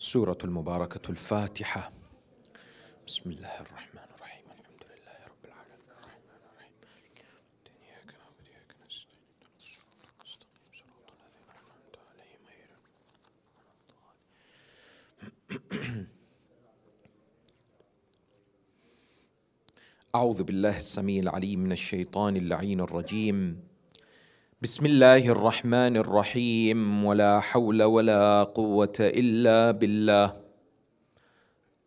سورة المباركة الفاتحة. بسم الله الرحمن الرحيم. الحمد لله رب العالمين الرحمن الرحيم مالك يوم الدين إياك نعبد وإياك نستعين اهدنا الصراط الذين أنعمت عليهم غير المغضوب عليهم. أعوذ بالله السميع العليم من الشيطان اللعين الرجيم. بسم الله الرحمن الرحيم. ولا حول ولا قوة إلا بالله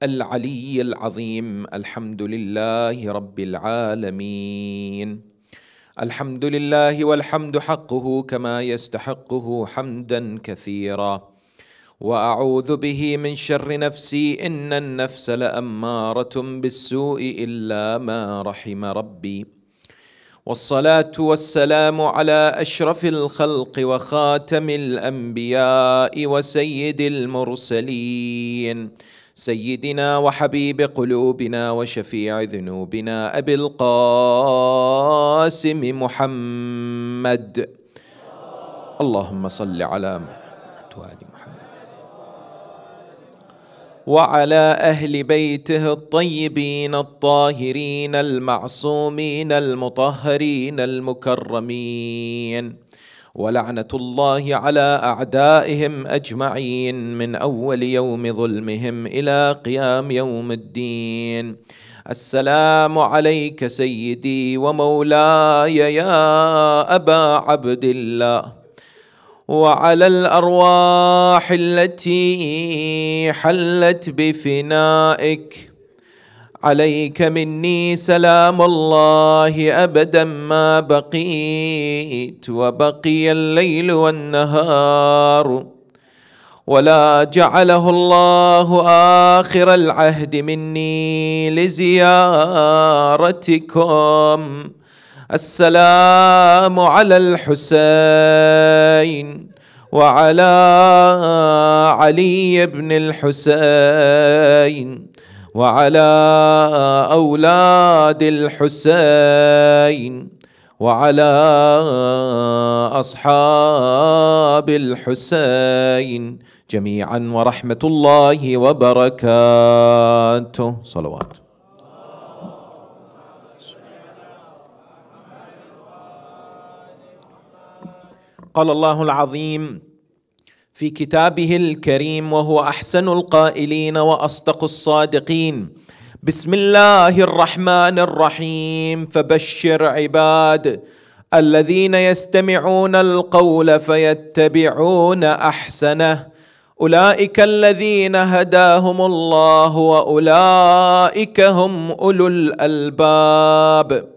العلي العظيم. الحمد لله رب العالمين. الحمد لله والحمد حقه كما يستحقه حمدا كثيرا. وأعوذ به من شر نفسي إن النفس لأمارة بالسوء إلا ما رحم ربي. والصلاة والسلام على أشرف الخلق وخاتم الأنبياء وسيد المرسلين سيدنا وحبيب قلوبنا وشفيع ذنوبنا أبي القاسم محمد. اللهم صل على محمد وآل محمد وعلى أهل بيته الطيبين الطاهرين المعصومين المطهرين المكرمين. ولعنة الله على أعدائهم أجمعين من أول يوم ظلمهم إلى قيام يوم الدين. السلام عليك سيدي ومولاي يا أبا عبد الله، وعلى الأرواح التي حلت بفنائك. عليك مني سلام الله أبدا ما بقيت وبقي الليل والنهار، ولا جعله الله آخر العهد مني لزيارتكم. السلام على الحسين وعلى علي بن الحسين وعلى أولاد الحسين وعلى أصحاب الحسين جميعا ورحمة الله وبركاته. صلوات. قال الله العظيم في كتابه الكريم وهو أحسن القائلين وأصدق الصادقين: بسم الله الرحمن الرحيم. فبشر عباد الذين يستمعون القول فيتبعون أحسنه أولئك الذين هداهم الله وأولئك هم أولو الألباب.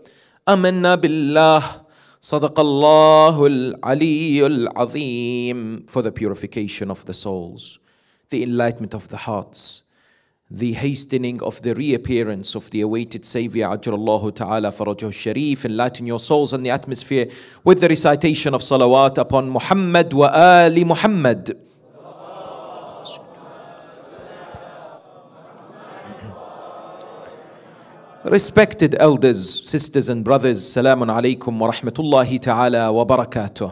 آمنا بالله. صدق الله العلي العظيم. For the purification of the souls, the enlightenment of the hearts, the hastening of the reappearance of the awaited Saviour Ajrallahu Ta'ala Farajahu Sharif, enlighten your souls and the atmosphere with the recitation of salawat upon Muhammad wa Ali Muhammad. Respected elders, sisters and brothers, Salamun alaykum wa rahmatullahi ta'ala wa barakatuh.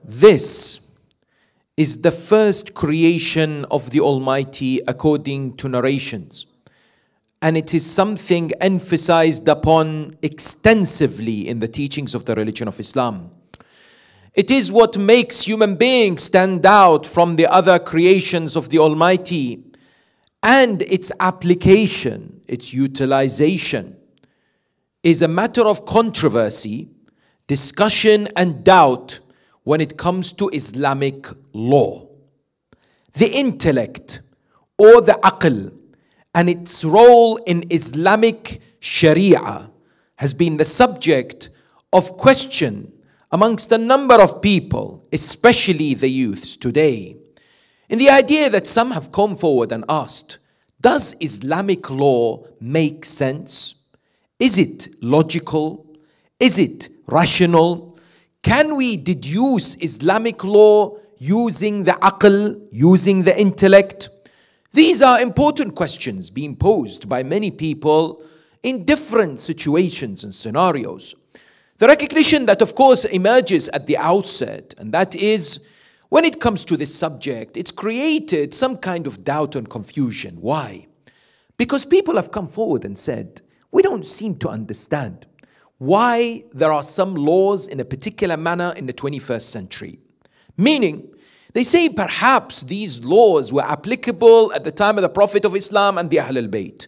This is the first creation of the Almighty according to narrations, and it is something emphasized upon extensively in the teachings of the religion of Islam. It is what makes human beings stand out from the other creations of the Almighty, and its application, its utilization, is a matter of controversy, discussion and doubt when it comes to Islamic law. The intellect or the aql and its role in Islamic Sharia has been the subject of question amongst a number of people, especially the youths today. In the idea that some have come forward and asked, does Islamic law make sense? Is it logical? Is it rational? Can we deduce Islamic law using the aql, using the intellect? These are important questions being posed by many people in different situations and scenarios. The recognition that of course emerges at the outset, and that is, when it comes to this subject, it's created some kind of doubt and confusion. Why? Because people have come forward and said, we don't seem to understand why there are some laws in a particular manner in the 21st century. Meaning, they say perhaps these laws were applicable at the time of the Prophet of Islam and the Ahlul Bayt.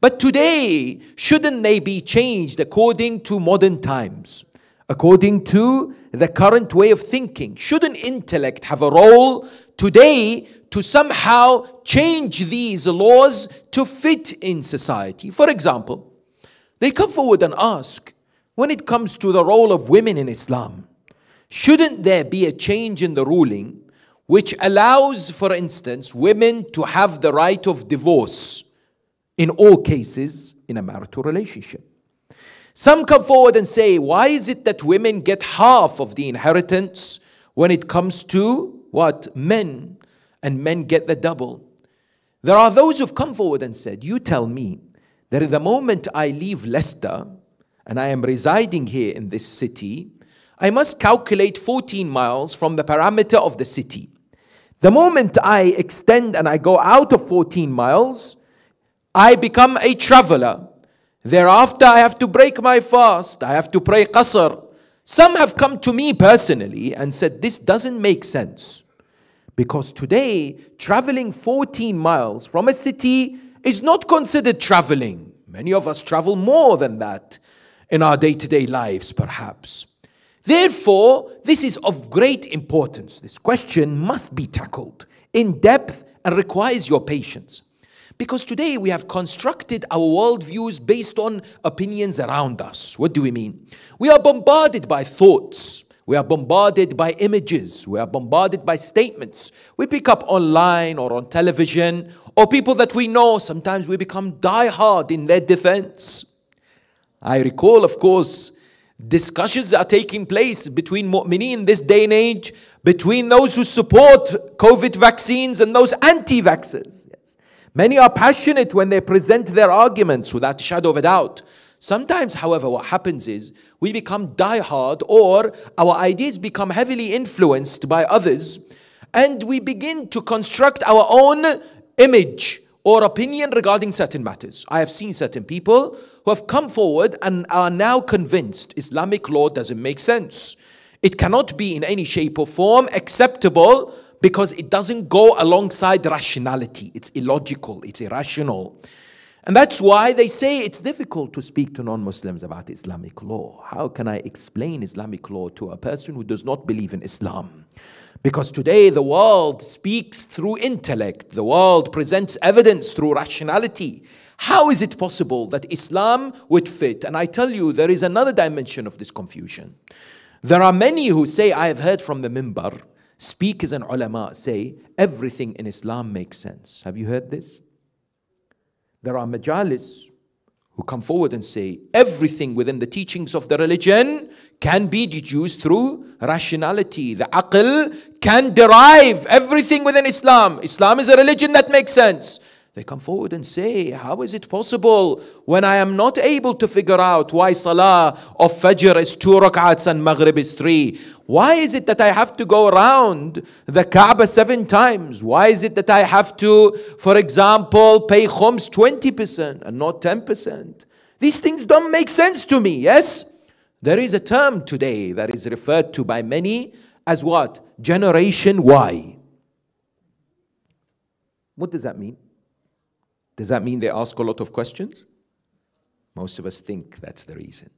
But today, shouldn't they be changed according to modern times? According to the current way of thinking? Shouldn't intellect have a role today to somehow change these laws to fit in society? For example, they come forward and ask, when it comes to the role of women in Islam, shouldn't there be a change in the ruling which allows, for instance, women to have the right of divorce in all cases in a marital relationship? Some come forward and say, why is it that women get half of the inheritance when it comes to what? Men, and men get the double? There are those who've come forward and said, you tell me that at the moment I leave Leicester and I am residing here in this city, I must calculate 14 miles from the parameter of the city. The moment I extend and I go out of 14 miles, I become a traveler. Thereafter, I have to break my fast. I have to pray qasr. Some have come to me personally and said, this doesn't make sense. Because today, traveling 14 miles from a city is not considered traveling. Many of us travel more than that in our day-to-day lives, perhaps. Therefore, this is of great importance. This question must be tackled in depth and requires your patience. Because today we have constructed our worldviews based on opinions around us. What do we mean? We are bombarded by thoughts. We are bombarded by images. We are bombarded by statements. We pick up online or on television, or people that we know. Sometimes we become die-hard in their defense. I recall, of course, discussions are taking place between mu'mineen this day and age, between those who support COVID vaccines and those anti-vaxxers. Many are passionate when they present their arguments without a shadow of a doubt. Sometimes, however, what happens is we become diehard, or our ideas become heavily influenced by others, and we begin to construct our own image or opinion regarding certain matters. I have seen certain people who have come forward and are now convinced Islamic law doesn't make sense. It cannot be in any shape or form acceptable because it doesn't go alongside rationality. It's illogical, it's irrational. And that's why they say it's difficult to speak to non-Muslims about Islamic law. How can I explain Islamic law to a person who does not believe in Islam? Because today the world speaks through intellect. The world presents evidence through rationality. How is it possible that Islam would fit? And I tell you, there is another dimension of this confusion. There are many who say, I have heard from the minbar, speakers and ulama say, everything in Islam makes sense. Have you heard this? There are majalis who come forward and say, everything within the teachings of the religion can be deduced through rationality. The aql can derive everything within Islam. Islam is a religion that makes sense. They come forward and say, how is it possible when I am not able to figure out why Salah of Fajr is 2 rak'ats and Maghrib is 3? Why is it that I have to go around the Kaaba 7 times? Why is it that I have to, for example, pay khums 20% and not 10%? These things don't make sense to me, yes? There is a term today that is referred to by many as what? Generation Y. What does that mean? Does that mean they ask a lot of questions? Most of us think that's the reason.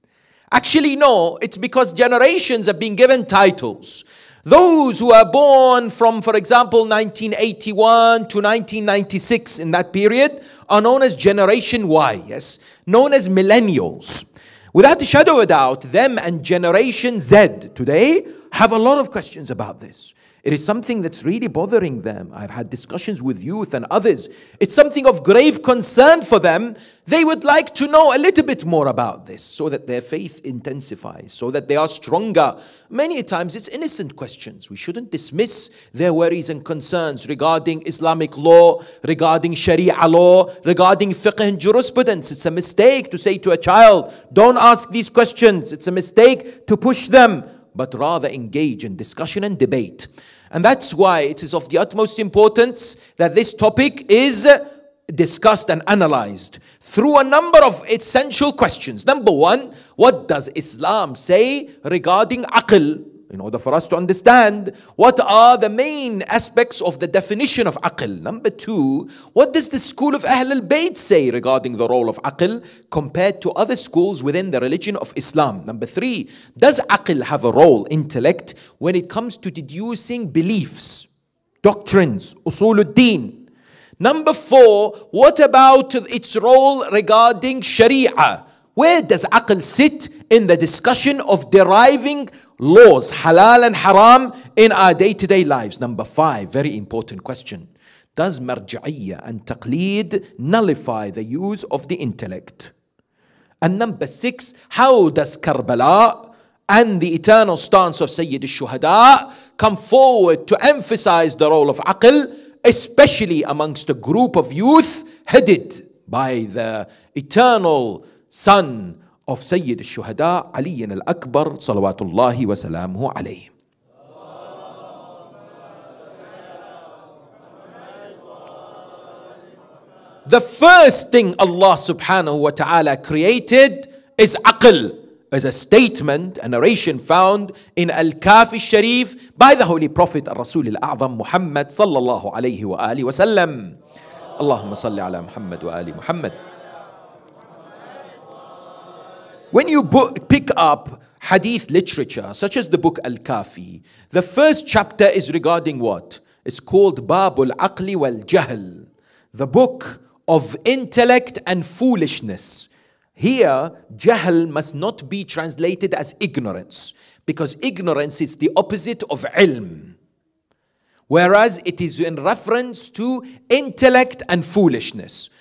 Actually, no, it's because generations have been given titles. Those who are born from, for example, 1981 to 1996, in that period, are known as Generation Y, yes? Known as millennials. Without a shadow of a doubt, them and Generation Z today have a lot of questions about this. It is something that's really bothering them. I've had discussions with youth and others. It's something of grave concern for them. They would like to know a little bit more about this so that their faith intensifies, so that they are stronger. Many times it's innocent questions. We shouldn't dismiss their worries and concerns regarding Islamic law, regarding Sharia law, regarding fiqh and jurisprudence. It's a mistake to say to a child, don't ask these questions. It's a mistake to push them, but rather engage in discussion and debate. And that's why it is of the utmost importance that this topic is discussed and analyzed through a number of essential questions. Number one, what does Islam say regarding aql? In order for us to understand what are the main aspects of the definition of aql. Number two, what does the school of Ahl al-Bayt say regarding the role of aql compared to other schools within the religion of Islam? Number three, does aql have a role, intellect, when it comes to deducing beliefs, doctrines, usuluddin? Number four, what about its role regarding sharia? Where does aql sit in the discussion of deriving laws, halal and haram, in our day-to-day lives? Number five, very important question. Does marja'iyya and taqleed nullify the use of the intellect? And number six, how does Karbala and the eternal stance of Sayyid al-Shuhada come forward to emphasize the role of aql, especially amongst a group of youth headed by the eternal son of Sayyid al-Shuhada, Ali al-Akbar, salawatullahi wa salamuhu alayhi. The first thing Allah subhanahu wa ta'ala created is aql, as a statement, a narration found in Al-Kafi Sharif by the Holy Prophet Al-Rasul Al-A'zam Muhammad sallallahu alayhi wa alihi wa sallam. Allahumma salli ala Muhammad wa ali Muhammad. When you pick up hadith literature, such as the book Al-Kafi, the first chapter is regarding what? It's called Babul Aqli wal Jahl, the book of intellect and foolishness. Here, jahl must not be translated as ignorance, because ignorance is the opposite of ilm, whereas it is in reference to intellect and foolishness.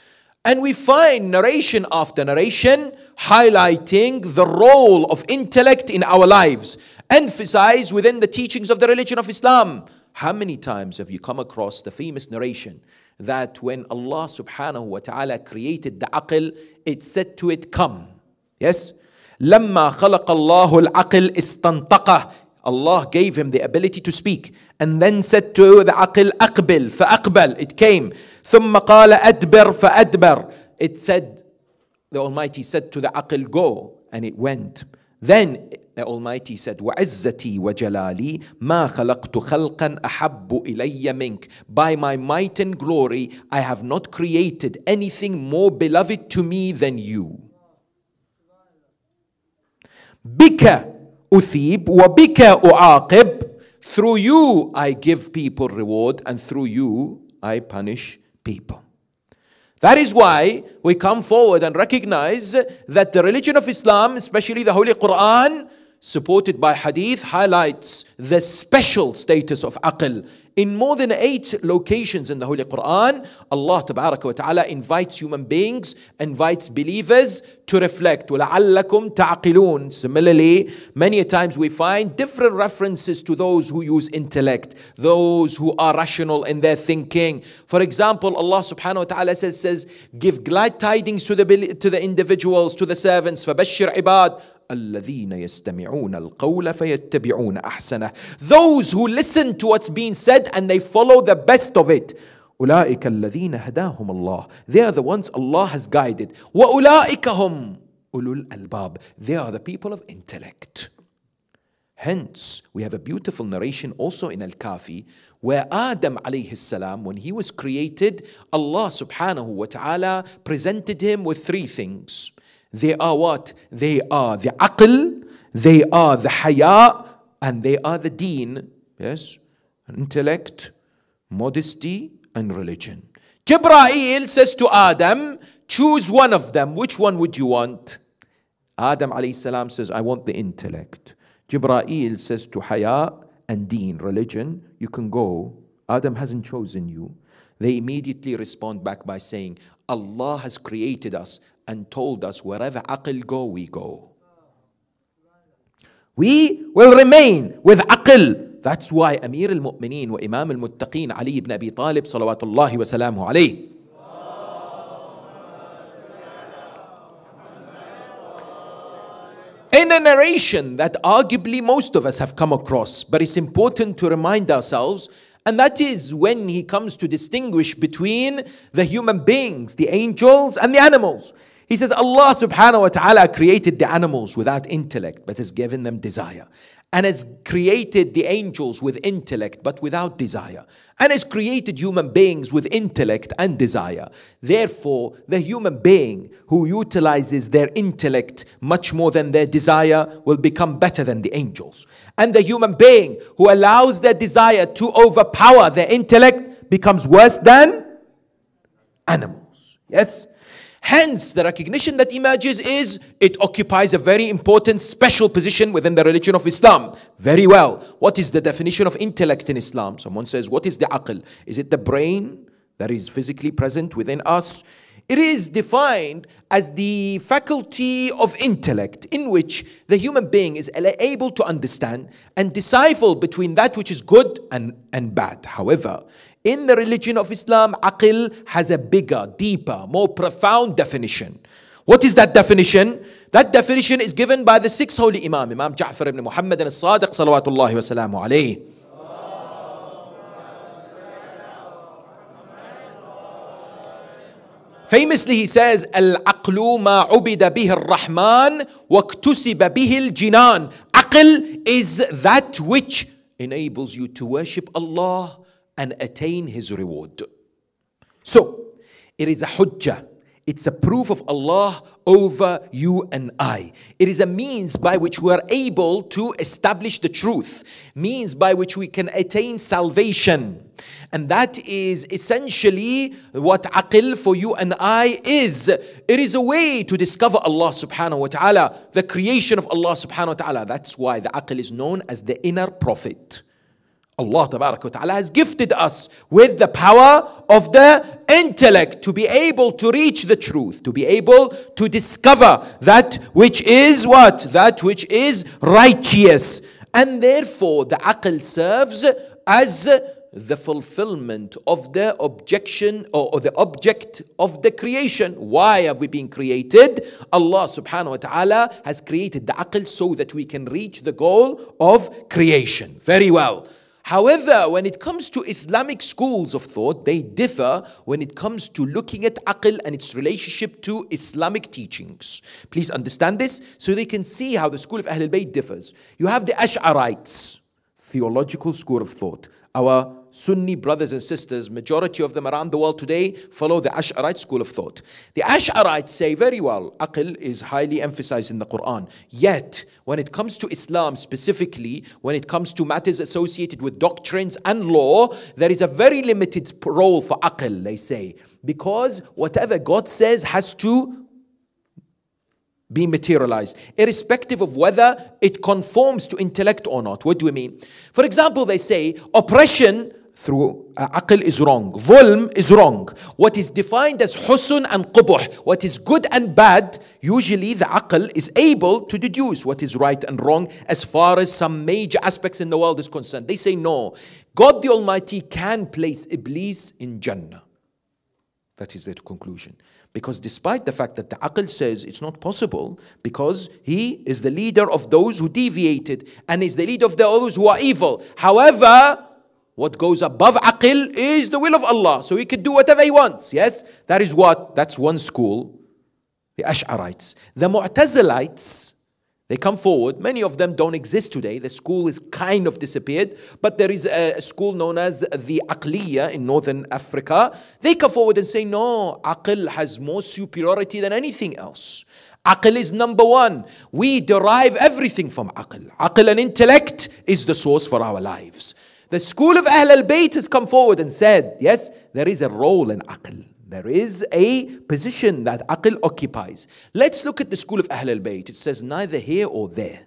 And we find narration after narration highlighting the role of intellect in our lives, emphasized within the teachings of the religion of Islam. How many times have you come across the famous narration that when Allah subhanahu wa ta'ala created the aql, it said to it, come. Yes? لَمَّا خَلَقَ اللَّهُ الْعَقْلِ اسْتَنْطَقَهُ. Allah gave him the ability to speak, and then said to the aql, أَقْبِل فَأَقْبَل. It came. ثُمَّ قَالَ أَدْبِرْ فَأَدْبَرْ. It said, the Almighty said to the aql, go, and it went. Then the Almighty said, وَعِزَّتِي وَجَلَالِي مَا خَلَقْتُ خَلْقًا أَحَبُّ إِلَيَّ مِنْكَ. By my might and glory, I have not created anything more beloved to me than you. بِكَ أُثِيبُ وَبِكَ أُعَاقِبُ. Through you I give people reward, and through you I punish people. That is why we come forward and recognize that the religion of Islam, especially the Holy Quran, supported by hadith, highlights the special status of aql. In more than 8 locations in the Holy Quran, Allah Tabaraka wa Ta'ala invites human beings, invites believers to reflect. وَلَعَلَّكُمْ تَعْقِلُونَ. Similarly, many times we find different references to those who use intellect, those who are rational in their thinking. For example, Allah Subhanahu wa Ta'ala says, give glad tidings to the individuals, to the servants, فَبَشِّرْ عِبَادٍ الَّذِينَ يَسْتَمِعُونَ الْقَوْلَ فَيَتَّبِعُونَ أَحْسَنَهُ. Those who listen to what's being said and they follow the best of it. أُولَٰئِكَ الَّذِينَ هَدَاهُمُ اللَّهُ. They are the ones Allah has guided. وَأُولَٰئِكَ هُمْ أُولُو الْأَلْبَابِ. They are the people of intellect. Hence, we have a beautiful narration also in Al-Kafi, where Adam alayhi salam, when he was created, Allah subhanahu wa ta'ala presented him with 3 things. They are what? They are the aql, they are the haya, and they are the deen. Yes? Intellect, modesty, and religion. Jibreel says to Adam, choose one of them. Which one would you want? Adam alayhi salam says, I want the intellect. Jibreel says to haya and deen, religion, you can go. Adam hasn't chosen you. They immediately respond back by saying, Allah has created us and told us wherever aql go, we go. We will remain with aql. That's why Amir al-Mu'mineen wa Imam al-Muttaqeen Ali ibn Abi Talib salawatullahi wa salamuhu alayhi, in a narration that arguably most of us have come across, but it's important to remind ourselves, and that is when he comes to distinguish between the human beings, the angels and the animals. He says Allah subhanahu wa ta'ala created the animals without intellect, but has given them desire. And has created the angels with intellect but without desire. And has created human beings with intellect and desire. Therefore, the human being who utilizes their intellect much more than their desire will become better than the angels. And the human being who allows their desire to overpower their intellect becomes worse than animals. Yes? Hence, the recognition that emerges is it occupies a very important special position within the religion of Islam. Very well. What is the definition of intellect in Islam? Someone says, what is the aql? Is it the brain that is physically present within us? It is defined as the faculty of intellect in which the human being is able to understand and decipher between that which is good and bad. However, in the religion of Islam, aql has a bigger, deeper, more profound definition. What is that definition? That definition is given by the sixth holy Imam, Imam Ja'far ibn Muhammad al-Sadiq, salawatullahi wa salamu alayhi. Famously, he says, Al-aqlu ma ubida bihi ar-Rahman wa iktusiba bihi al-jinan. Aql is that which enables you to worship Allah and attain His reward. So, it is a hujjah. It's a proof of Allah over you and I. It is a means by which we are able to establish the truth. Means by which we can attain salvation. And that is essentially what aql for you and I is. It is a way to discover Allah subhanahu wa ta'ala, the creation of Allah subhanahu wa ta'ala. That's why the aql is known as the inner prophet. Allah tabarak wa ta'ala has gifted us with the power of the intellect to be able to reach the truth, to be able to discover that which is what? That which is righteous. And therefore the aql serves as the fulfillment of the objection or the object of the creation. Why have we been created? Allah subhanahu wa ta'ala has created the aql so that we can reach the goal of creation. Very well. However, when it comes to Islamic schools of thought, they differ when it comes to looking at aql and its relationship to Islamic teachings. Please understand this so they can see how the school of Ahlul Bayt differs. You have the Ash'arites, theological school of thought. Our Sunni brothers and sisters, majority of them around the world today, follow the Ash'arite school of thought. The Ash'arites say very well, aql is highly emphasized in the Quran. Yet, when it comes to Islam specifically, when it comes to matters associated with doctrines and law, there is a very limited role for aql, they say. Because whatever God says has to be materialized, irrespective of whether it conforms to intellect or not. What do we mean? For example, they say oppression through aql is wrong. Zulm is wrong. What is defined as husn and qubuh, what is good and bad, usually the aql is able to deduce what is right and wrong as far as some major aspects in the world is concerned. They say no. God the Almighty can place Iblis in Jannah. That is their conclusion. Because despite the fact that the aql says it's not possible, because he is the leader of those who deviated and is the leader of those who are evil. However, what goes above aql is the will of Allah. So he could do whatever he wants. Yes, that is what, that's one school, the Ash'arites. The Mu'tazilites, they come forward. Many of them don't exist today. The school is kind of disappeared. But there is a school known as the Aqliya in northern Africa. They come forward and say, no, aql has more superiority than anything else. Aql is number one. We derive everything from aql. Aql and intellect is the source for our lives. The school of Ahl al-Bayt has come forward and said, yes, there is a role in aql. There is a position that aql occupies. Let's look at the school of Ahl al-Bayt. It says neither here or there.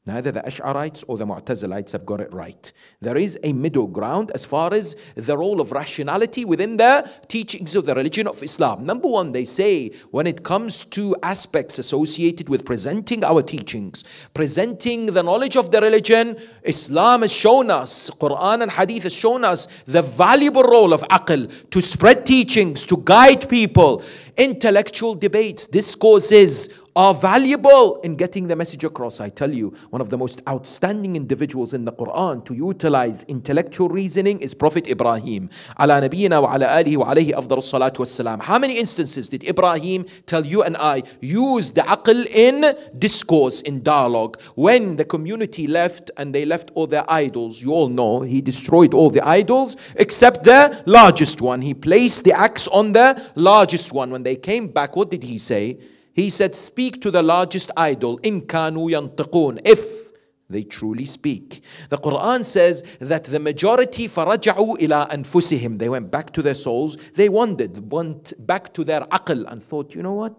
Neither the Ash'arites or the Mu'tazilites have got it right. There is a middle ground as far as the role of rationality within the teachings of the religion of Islam. Number one, they say, when it comes to aspects associated with presenting our teachings, presenting the knowledge of the religion, Islam has shown us, Quran and Hadith has shown us the valuable role of aql to spread teachings, to guide people. Intellectual debates, discourses are valuable in getting the message across. I tell you, one of the most outstanding individuals in the Quran to utilize intellectual reasoning is Prophet Ibrahim. Ala nabiyyina wa ala alihi wa alayhi afdal salatu wassalam. How many instances did Ibrahim tell you and I use the aql in discourse, in dialogue? When the community left and they left all their idols, you all know, he destroyed all the idols except the largest one. He placed the axe on the largest one. When they came back, what did he say? He said, speak to the largest idol, in kanu yantiqun, if they truly speak. The Quran says that the majority فَرَجَعُوا إِلَىٰ أَنفُسِهِمْ, they went back to their souls, they went back to their aql and thought, you know what?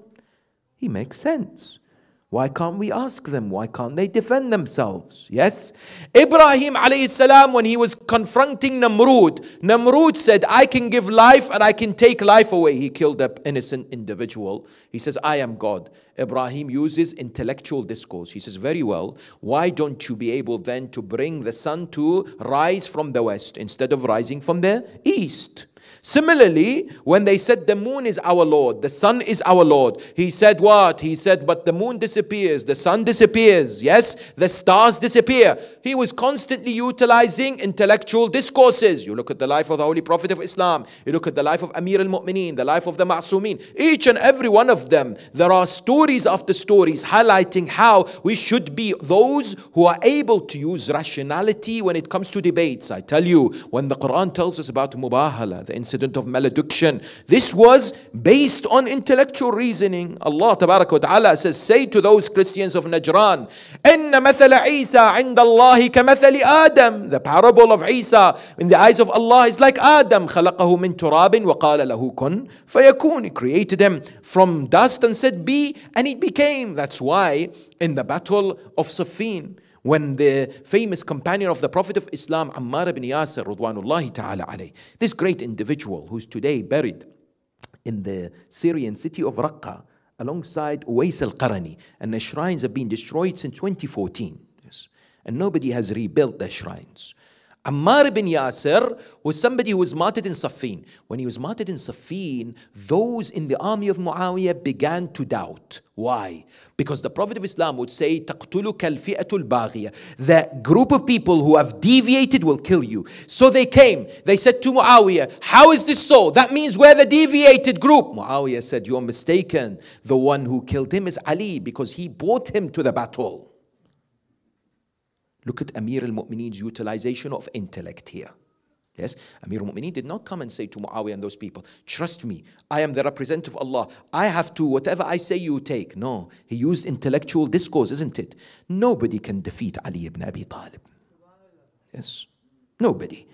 He makes sense. Why can't we ask them? Why can't they defend themselves? Yes? Ibrahim alayhi salam, when he was confronting Namrud said, I can give life and I can take life away. He killed an innocent individual. He says, I am God. Ibrahim uses intellectual discourse. He says, very well, why don't you be able then to bring the sun to rise from the west instead of rising from the east? Similarly, when they said the moon is our Lord, the sun is our Lord, he said what? He said, but the moon disappears, the sun disappears, yes, the stars disappear. He was constantly utilizing intellectual discourses. You look at the life of the Holy Prophet of Islam, you look at the life of Amir al-Mu'mineen, the life of the Ma'sumin, each and every one of them, there are stories after stories highlighting how we should be those who are able to use rationality when it comes to debates. I tell you, when the Quran tells us about Mubahala, the incident of malediction, this was based on intellectual reasoning. Allah Tabaraka wa Ta'ala says, say to those Christians of Najran, إِنَّ مَثَلَ عِيسَى عِنْدَ اللَّهِ كَمَثَلِ آدَمَ. The parable of Isa in the eyes of Allah is like Adam. خَلَقَهُ مِنْ تُرَابٍ وَقَالَ لَهُ كُنْ فَيَكُونِ. He created him from dust and said, be, and it became. That's why in the battle of Siffin, when the famous companion of the Prophet of Islam, Ammar ibn Yasir, Radwanullahi ta'ala alayh, this great individual who's today buried in the Syrian city of Raqqa, alongside Uwais al-Qarani, and the shrines have been destroyed since 2014. Yes. And nobody has rebuilt the shrines. Ammar ibn Yasir was somebody who was martyred in Siffin. When he was martyred in Siffin, those in the army of Muawiyah began to doubt. Why? Because the Prophet of Islam would say, تَقْتُلُكَ الْفِئَةُ الْبَاغِيَةُ. The group of people who have deviated will kill you. So they came. They said to Muawiyah, how is this so? That means we're the deviated group. Muawiyah said, you're mistaken. The one who killed him is Ali, because he brought him to the battle. Look at Amir al-Mu'mineen's utilization of intellect here. Yes, Amir al-Mu'mineen did not come and say to Muawiyah and those people, trust me, I am the representative of Allah. I have to, whatever I say you take. No, he used intellectual discourse, isn't it? Nobody can defeat Ali ibn Abi Talib. Yes, nobody.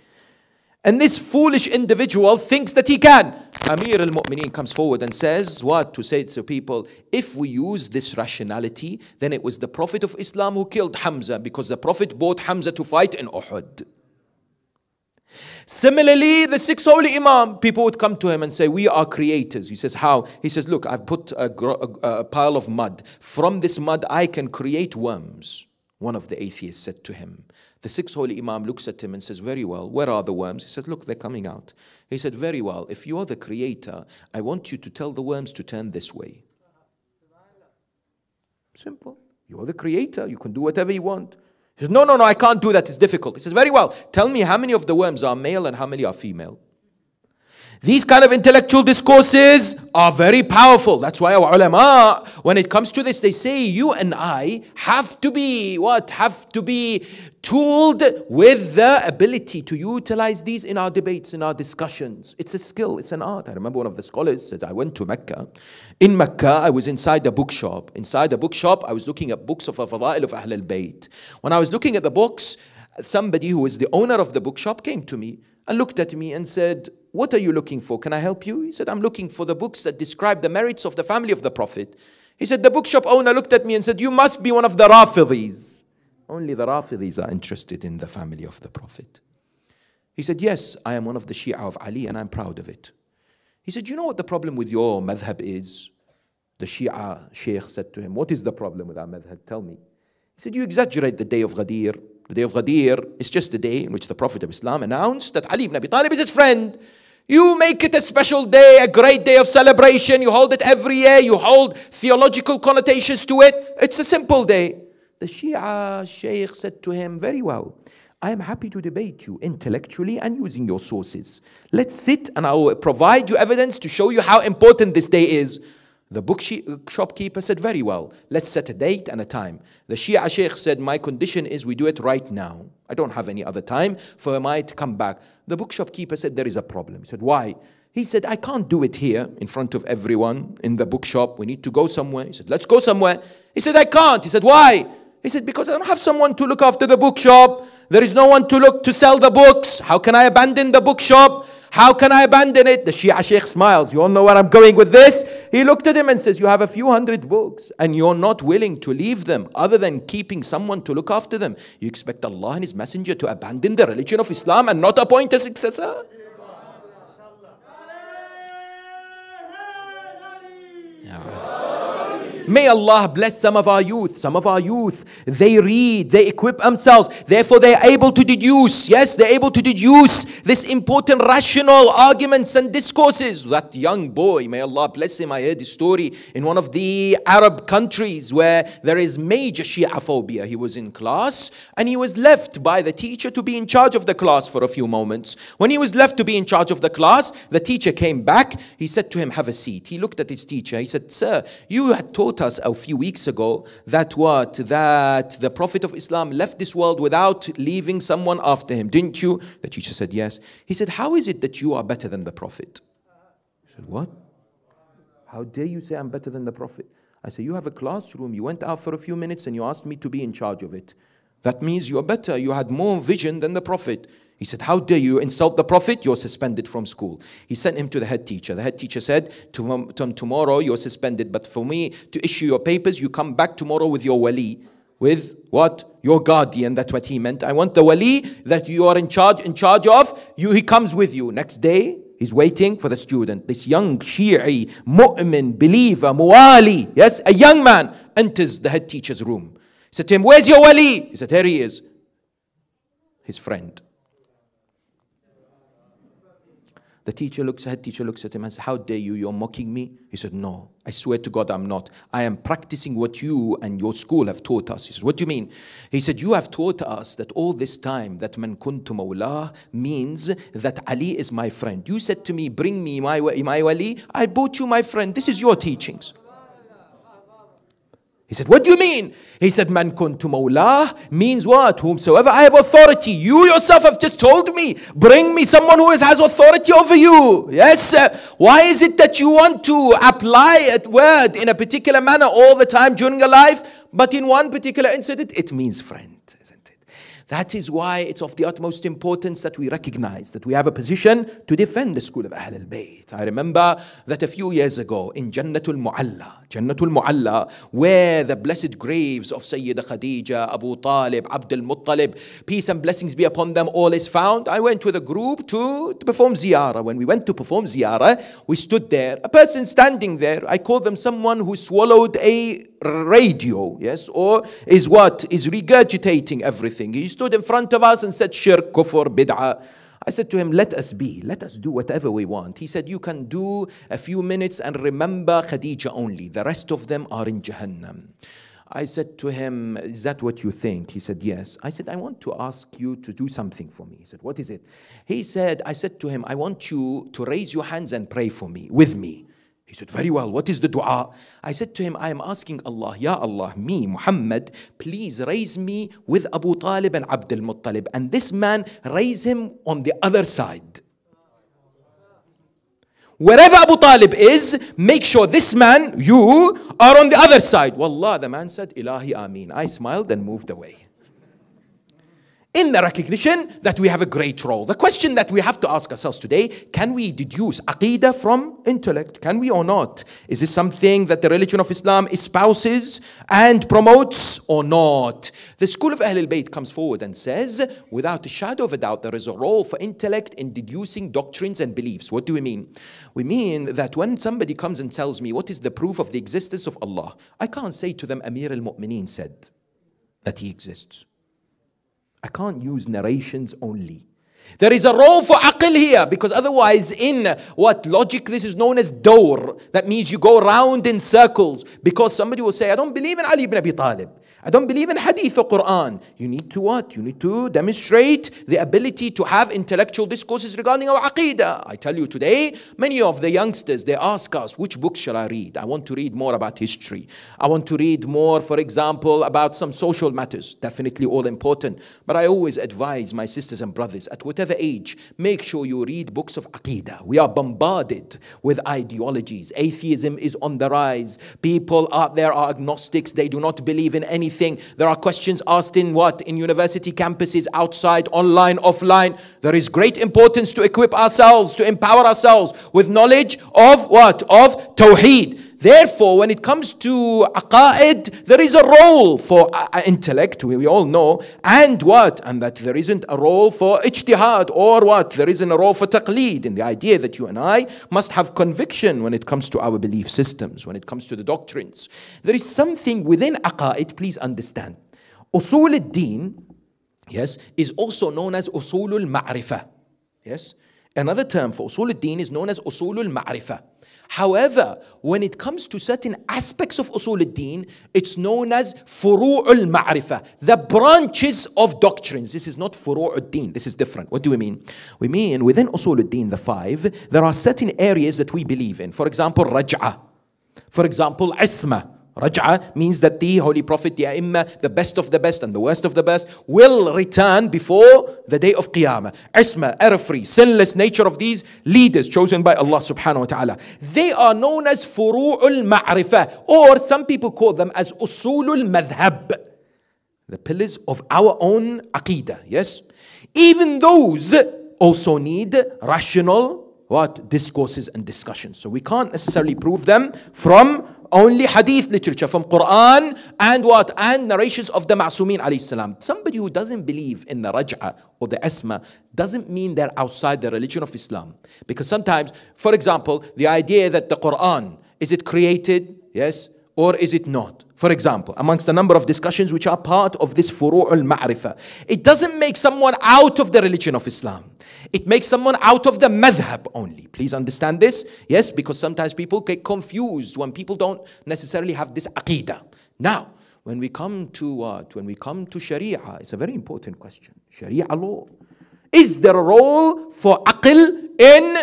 And this foolish individual thinks that he can. Amir al-Mu'mineen comes forward and says, what? To say to people, if we use this rationality, then it was the Prophet of Islam who killed Hamza, because the Prophet brought Hamza to fight in Uhud. Similarly, the six holy Imam, people would come to him and say, we are creators. He says, how? He says, look, I've put a pile of mud. From this mud, I can create worms. One of the atheists said to him. The sixth holy Imam looks at him and says, very well, where are the worms? He said, look, they're coming out. He said, very well, if you are the creator, I want you to tell the worms to turn this way. Simple. You're the creator. You can do whatever you want. He says, no, I can't do that. It's difficult. He says, very well, tell me how many of the worms are male and how many are female. These kind of intellectual discourses are very powerful. That's why our ulama, when it comes to this, they say you and I have to be what? Have to be tooled with the ability to utilize these in our debates, in our discussions. It's a skill, it's an art. I remember one of the scholars said, I went to Mecca. In Mecca, I was inside the bookshop. Inside the bookshop, I was looking at books of Fadail of Ahl al-Bayt. When I was looking at the books, somebody who was the owner of the bookshop came to me and looked at me and said, what are you looking for? Can I help you? He said, I'm looking for the books that describe the merits of the family of the Prophet. He said, the bookshop owner looked at me and said, you must be one of the Rafidis. Only the Rafidis are interested in the family of the Prophet. He said, yes, I am one of the Shia of Ali and I'm proud of it. He said, you know what the problem with your madhab is? The Shia Sheikh said to him, what is the problem with our madhab? Tell me. He said, you exaggerate the day of Ghadir. The day of Ghadir is just the day in which the Prophet of Islam announced that Ali ibn Abi Talib is his friend. You make it a special day, a great day of celebration. You hold it every year. You hold theological connotations to it. It's a simple day. The Shia Sheikh said to him, very well, I am happy to debate you intellectually and using your sources. Let's sit and I will provide you evidence to show you how important this day is. The bookshopkeeper said, very well, let's set a date and a time. The Shia Sheikh said, my condition is we do it right now. I don't have any other time for I to come back. The bookshopkeeper said, there is a problem. He said, why? He said, I can't do it here in front of everyone in the bookshop. We need to go somewhere. He said, let's go somewhere. He said, I can't. He said, why? He said, because I don't have someone to look after the bookshop. There is no one to sell the books. How can I abandon the bookshop? How can I abandon it? The Shia Sheikh smiles. You all know where I'm going with this? He looked at him and says, you have a few hundred books and you're not willing to leave them other than keeping someone to look after them. You expect Allah and His Messenger to abandon the religion of Islam and not appoint a successor? May Allah bless some of our youth. Some of our youth, they read, they equip themselves. Therefore, they are able to deduce. Yes, they're able to deduce this important rational arguments and discourses. That young boy, may Allah bless him, I heard his story in one of the Arab countries where there is major Shia phobia. He was in class and he was left by the teacher to be in charge of the class for a few moments. When he was left to be in charge of the class, the teacher came back. He said to him, have a seat. He looked at his teacher. He said, sir, you had taught us a few weeks ago that the Prophet of Islam left this world without leaving someone after him, didn't you? The teacher said yes. He said, how is it that you are better than the Prophet? I said, what? How dare you say I'm better than the Prophet? I said, you have a classroom, you went out for a few minutes and you asked me to be in charge of it. That means you're better, you had more vision than the Prophet. He said, how dare you insult the Prophet? You're suspended from school. He sent him to the head teacher. The head teacher said, tomorrow you're suspended, but for me to issue your papers, you come back tomorrow with your wali. With what? Your guardian, that's what he meant. I want the wali that you are in charge of. He comes with you. Next day, he's waiting for the student. This young Shi'i, mu'min, believer, muwali, yes, a young man, enters the head teacher's room. He said to him, where's your wali? He said, here he is. His friend. The head teacher looks at him and says, how dare you, you're mocking me? He said, no, I swear to God I'm not. I am practicing what you and your school have taught us. He said, what do you mean? He said, you have taught us that all this time that man kuntu mawlah means that Ali is my friend. You said to me, bring me my wali. I brought you my friend. This is your teachings. He said, what do you mean? He said, man kuntu mawlah means what? Whomsoever I have authority. You yourself have just told me, bring me someone who has authority over you. Yes. Why is it that you want to apply a word in a particular manner all the time during your life, but in one particular incident, it means friend, isn't it? That is why it's of the utmost importance that we recognize that we have a position to defend the school of Ahl al-Bayt. I remember that a few years ago in Jannatul Mu'alla, where the blessed graves of Sayyida Khadija, Abu Talib, Abdul Muttalib, peace and blessings be upon them all, is found. I went with a group to perform ziyarah. When we went to perform ziyarah, we stood there. A person standing there, I call them someone who swallowed a radio, yes, or is regurgitating everything. He stood in front of us and said, shirk, kufr, bid'ah. I said to him, let us do whatever we want. He said, you can do a few minutes and remember Khadija only. The rest of them are in Jahannam. I said to him, is that what you think? He said, yes. I said, I want to ask you to do something for me. He said, what is it? He said, I said to him, I want you to raise your hands and pray for me, with me. He said, very well, what is the dua? I said to him, I am asking Allah, Ya Allah, me, Muhammad, please raise me with Abu Talib and Abdul Muttalib. And this man, raise him on the other side. Wherever Abu Talib is, make sure this man, you, are on the other side. Wallah, the man said, Ilahi Ameen. I smiled and moved away. In the recognition that we have a great role. The question that we have to ask ourselves today, can we deduce Aqidah from intellect? Can we or not? Is this something that the religion of Islam espouses and promotes or not? The school of Ahl al-Bayt comes forward and says, without a shadow of a doubt, there is a role for intellect in deducing doctrines and beliefs. What do we mean? We mean that when somebody comes and tells me what is the proof of the existence of Allah, I can't say to them, Amir al-Mu'mineen said that He exists. I can't use narrations only. There is a role for aql here, because otherwise in what logic, this is known as dawr. That means you go round in circles, because somebody will say, I don't believe in Ali ibn Abi Talib. I don't believe in hadith or Quran. You need to what? You need to demonstrate the ability to have intellectual discourses regarding our aqidah. I tell you today, many of the youngsters, they ask us, which books shall I read? I want to read more about history. I want to read more, for example, about some social matters. Definitely all important. But I always advise my sisters and brothers, at whatever age, make sure you read books of aqidah. We are bombarded with ideologies. Atheism is on the rise. People out there are agnostics. They do not believe in anything. There are questions asked in what? In university campuses, outside, online, offline. There is great importance to equip ourselves, to empower ourselves with knowledge of what? Of Tawheed. Therefore, when it comes to aqaid, there is a role for intellect, we all know, and what? And that there isn't a role for ijtihad, or what? There isn't a role for taqleed, in the idea that you and I must have conviction when it comes to our belief systems, when it comes to the doctrines. There is something within aqaid, please understand. Usul al-Din, yes, is also known as Usul al-Ma'rifah. Yes? Another term for Usul al-Din is known as Usul al-Ma'rifah. However, when it comes to certain aspects of Usul al-Din, it's known as Furu' al-Ma'rifah, the branches of doctrines. This is not Furu' al-Din, this is different. What do we mean? We mean within Usul al-Din, the five, there are certain areas that we believe in. For example, Raj'ah. For example, Isma. Raj'ah means that the Holy Prophet, the A'immah, the best of the best and the worst of the best, will return before the day of Qiyamah. Isma, error-free, sinless nature of these leaders chosen by Allah subhanahu wa ta'ala. They are known as Furu'ul Ma'rifah, or some people call them as Usulul Madhab, the pillars of our own Aqidah. Yes? Even those also need rational what? Discourses and discussions. So we can't necessarily prove them from only hadith literature, from Quran and what? And narrations of the Ma'sumin alayhi salam. Somebody who doesn't believe in the Raj'ah or the Asma doesn't mean they're outside the religion of Islam. Because sometimes, for example, the idea that the Quran, is it created? Yes. Or is it not? For example, amongst a number of discussions which are part of this furu'ul ma'rifah, it doesn't make someone out of the religion of Islam. It makes someone out of the madhab only. Please understand this. Yes, because sometimes people get confused when people don't necessarily have this aqidah. Now, when we come to what? When we come to Sharia, it's a very important question. Sharia law. Is there a role for aql in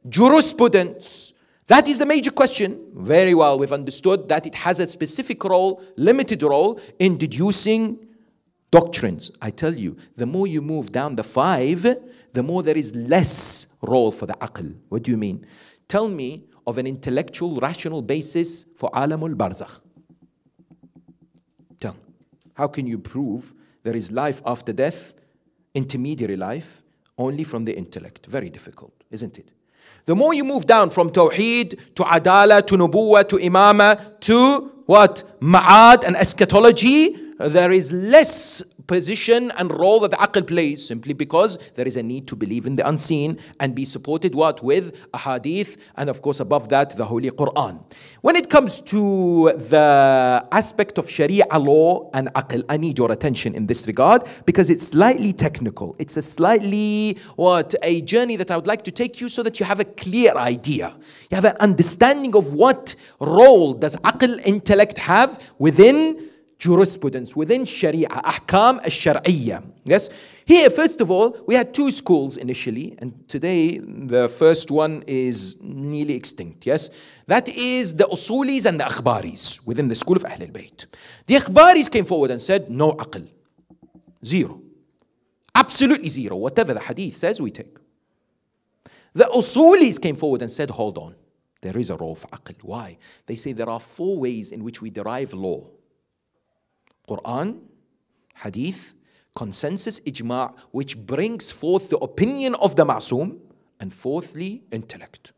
jurisprudence? That is the major question. Very well, we've understood that it has a specific role, limited role in deducing doctrines. I tell you, the more you move down the five, the more there is less role for the aql. What do you mean? Tell me of an intellectual, rational basis for alamul barzakh. Tell me. How can you prove there is life after death, intermediary life, only from the intellect? Very difficult, isn't it? The more you move down from Tawheed to Adala to Nubuwah to Imama to what? Ma'ad and eschatology, there is less position and role that the aql plays, simply because there is a need to believe in the unseen and be supported what? With ahadith, and of course above that the Holy Quran. When it comes to the aspect of Sharia law and aql, I need your attention in this regard because it's slightly technical. It's a slightly a journey that I would like to take you so that you have a clear idea. You have an understanding of what role does aql, intellect have within jurisprudence, within Sharia, ahkam al-shar'iyya. Yes? Here, first of all, we had two schools initially, and today the first one is nearly extinct. Yes? That is the usulis and the akhbaris within the school of Ahl al-Bayt. The akhbaris came forward and said, no aql. Zero. Absolutely zero. Whatever the hadith says, we take. The usulis came forward and said, hold on. There is a role for aql. Why? They say there are 4 ways in which we derive law. Quran, Hadith, consensus, ijma', which brings forth the opinion of the ma'soom, and fourthly, intellect.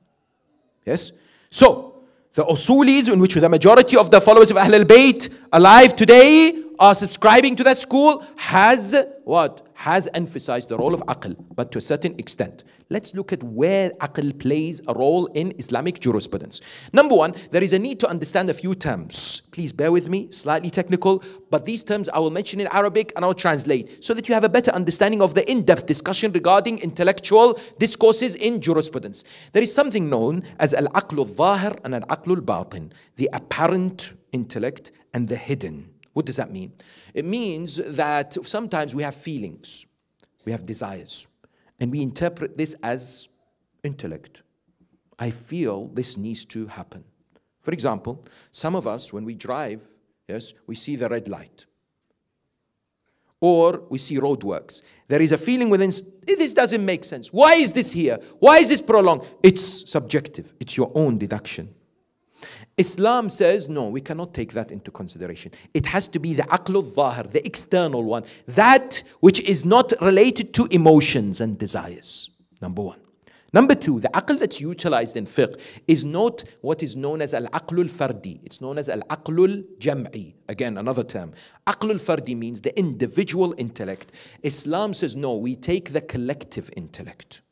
Yes? So, the usulis in which the majority of the followers of Ahl al-Bayt alive today are subscribing to that school has what? Has emphasized the role of aql, but to a certain extent. Let's look at where aql plays a role in Islamic jurisprudence. Number one, there is a need to understand a few terms. Please bear with me, slightly technical, but these terms I will mention in Arabic and I'll translate so that you have a better understanding of the in-depth discussion regarding intellectual discourses in jurisprudence. There is something known as al-aql al-zahir and al-aql al-batin, the apparent intellect and the hidden. What does that mean? It means that sometimes we have feelings, we have desires, and we interpret this as intellect. I feel this needs to happen. For example, some of us, when we drive, yes, we see the red light. Or we see roadworks. There is a feeling within, this doesn't make sense. Why is this here? Why is this prolonged? It's subjective. It's your own deduction. Islam says, no, we cannot take that into consideration. It has to be the aql al-zahir, the external one, that which is not related to emotions and desires. Number one. Number two, the aql that's utilized in fiqh is not what is known as al-aql al-fardi. It's known as al-aql al-jam'i. Again, another term. Aql al-fardi means the individual intellect. Islam says, no, we take the collective intellect.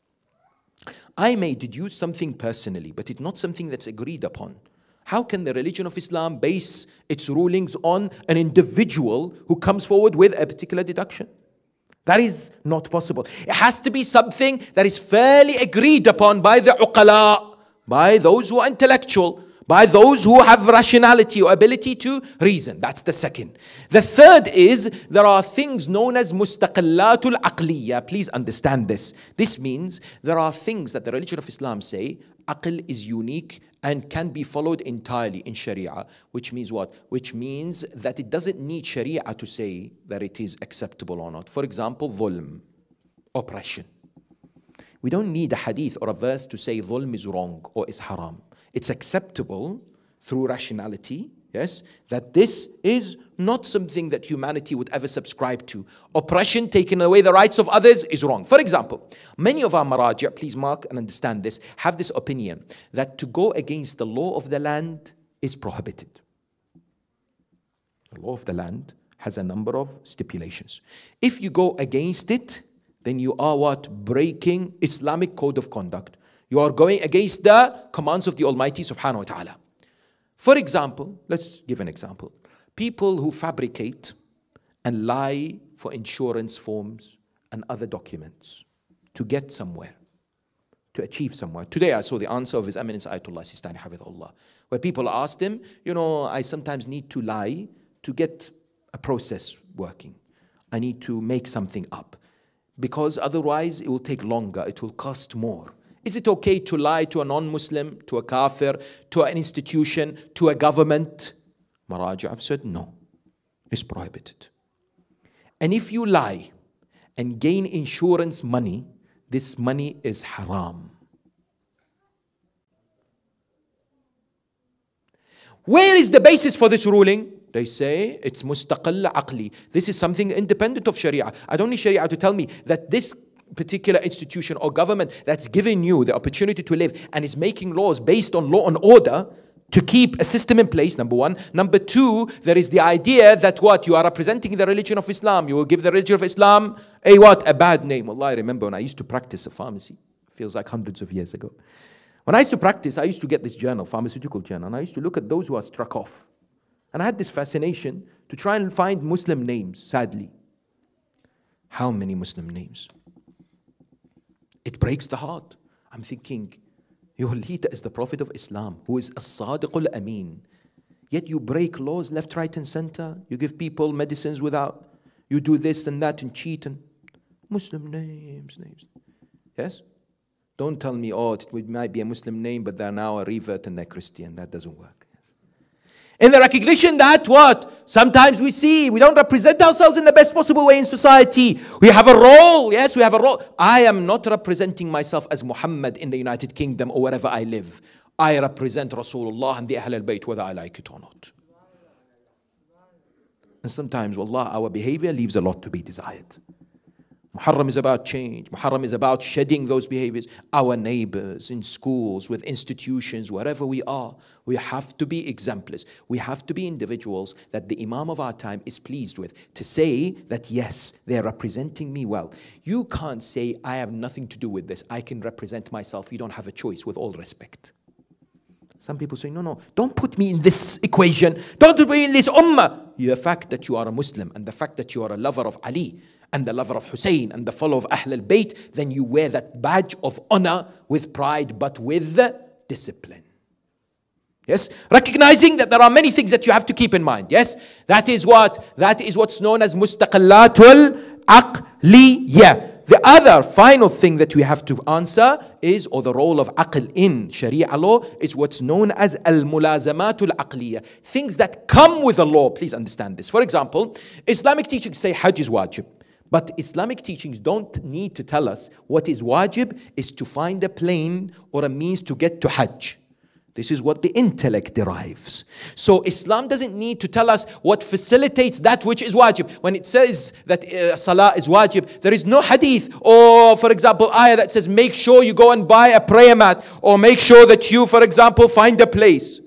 I may deduce something personally, but it's not something that's agreed upon. How can the religion of Islam base its rulings on an individual who comes forward with a particular deduction? That is not possible. It has to be something that is fairly agreed upon by the uqala, by those who are intellectual, by those who have rationality or ability to reason. That's the second. The third is there are things known as mustaqallatul aqliya. Please understand this. This means there are things that the religion of Islam say aql is unique and can be followed entirely in Sharia. Which means what? Which means that it doesn't need Sharia to say that it is acceptable or not. For example, dhulm, oppression. We don't need a hadith or a verse to say dhulm is wrong or is haram. It's acceptable through rationality, yes, that this is not something that humanity would ever subscribe to. Oppression, taking away the rights of others, is wrong. For example, many of our maraji', please mark and understand this, have this opinion that to go against the law of the land is prohibited. The law of the land has a number of stipulations. If you go against it, then you are what? Breaking Islamic code of conduct. You are going against the commands of the Almighty subhanahu wa ta'ala. For example, let's give an example. People who fabricate and lie for insurance forms and other documents to get somewhere, to achieve somewhere. Today I saw the answer of His Eminence Ayatollah Sistani Hafidhullah, where people asked him, you know, I sometimes need to lie to get a process working. I need to make something up because otherwise it will take longer, it will cost more. Is it okay to lie to a non-Muslim, to a kafir, to an institution, to a government? Maraji' have said no, it's prohibited. And if you lie and gain insurance money, this money is haram. Where is the basis for this ruling? They say it's mustaqall aqli. This is something independent of Sharia. I don't need Sharia to tell me that this particular institution or government that's giving you the opportunity to live and is making laws based on law and order to keep a system in place, number one. Number two, there is the idea that what? You are representing the religion of Islam. You will give the religion of Islam a what? A bad name. Wallah, I remember when I used to practice a pharmacy. Feels like hundreds of years ago. When I used to practice, I used to get this journal, pharmaceutical journal, and I used to look at those who are struck off. And I had this fascination to try and find Muslim names, sadly. How many Muslim names? It breaks the heart. I'm thinking, your leader is the Prophet of Islam, who is as-Sadiq al-Amin. Yet you break laws left, right, and center. You give people medicines without. You do this and that and cheat and Muslim names. Yes? Don't tell me, oh, it might be a Muslim name, but they're now a revert and they're Christian. That doesn't work. In the recognition that what? Sometimes we don't represent ourselves in the best possible way in society. We have a role. Yes, we have a role. I am not representing myself as Muhammad in the United Kingdom or wherever I live. I represent Rasulullah and the Ahl al-Bayt, whether I like it or not. And sometimes, wallah, our behavior leaves a lot to be desired. Muharram is about change. Muharram is about shedding those behaviors. Our neighbors, in schools, with institutions, wherever we are, we have to be exemplars. We have to be individuals that the Imam of our time is pleased with, to say that yes, they're representing me well. You can't say, I have nothing to do with this. I can represent myself. You don't have a choice, with all respect. Some people say, no, don't put me in this equation. Don't put me in this ummah. The fact that you are a Muslim and the fact that you are a lover of Ali and the lover of Hussein and the follower of Ahl al-Bayt, then you wear that badge of honor with pride, but with discipline. Yes, recognizing that there are many things that you have to keep in mind. Yes, that is what's known as mustaqallatul aqliyah. The other final thing that we have to answer is, or the role of aql in Sharia law, is what's known as al-mulazamatul aqliyah. Things that come with the law. Please understand this. For example, Islamic teachings say Hajj is wajib. But Islamic teachings don't need to tell us what is wajib is to find a plane or a means to get to Hajj. This is what the intellect derives. So Islam doesn't need to tell us what facilitates that which is wajib. When it says that salah is wajib, there is no hadith or, for example, ayah that says make sure you go and buy a prayer mat, or make sure that you, for example, find a place.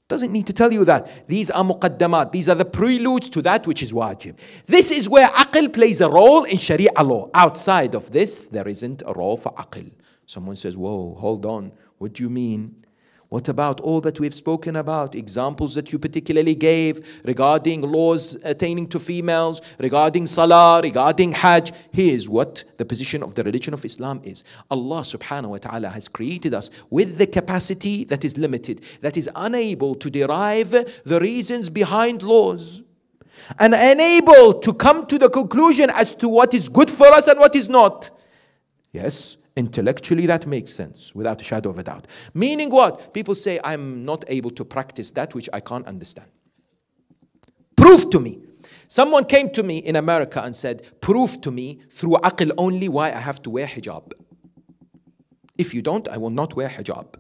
Doesn't need to tell you that. These are muqaddamat. These are the preludes to that which is wajib. This is where aql plays a role in Sharia law. Outside of this, there isn't a role for aql. Someone says, whoa, hold on. What do you mean? What about all that we've spoken about? Examples that you particularly gave regarding laws attaining to females, regarding salah, regarding hajj. Here's what the position of the religion of Islam is. Allah subhanahu wa ta'ala has created us with the capacity that is limited, that is unable to derive the reasons behind laws, and unable to come to the conclusion as to what is good for us and what is not. Yes, intellectually that makes sense, without a shadow of a doubt. Meaning what? People say, I'm not able to practice that which I can't understand. Prove to me. Someone came to me in America and said, prove to me through aql only why I have to wear hijab. If you don't, I will not wear hijab.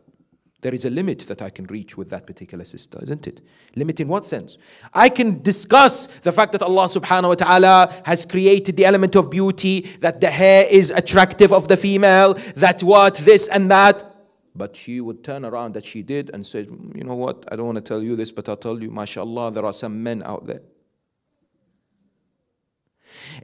There is a limit that I can reach with that particular sister, isn't it? Limit in what sense? I can discuss the fact that Allah subhanahu wa ta'ala has created the element of beauty, that the hair is attractive of the female, that what, this and that. But she would turn around, that she did, and say, you know what, I don't want to tell you this, but I'll tell you, mashallah, there are some men out there.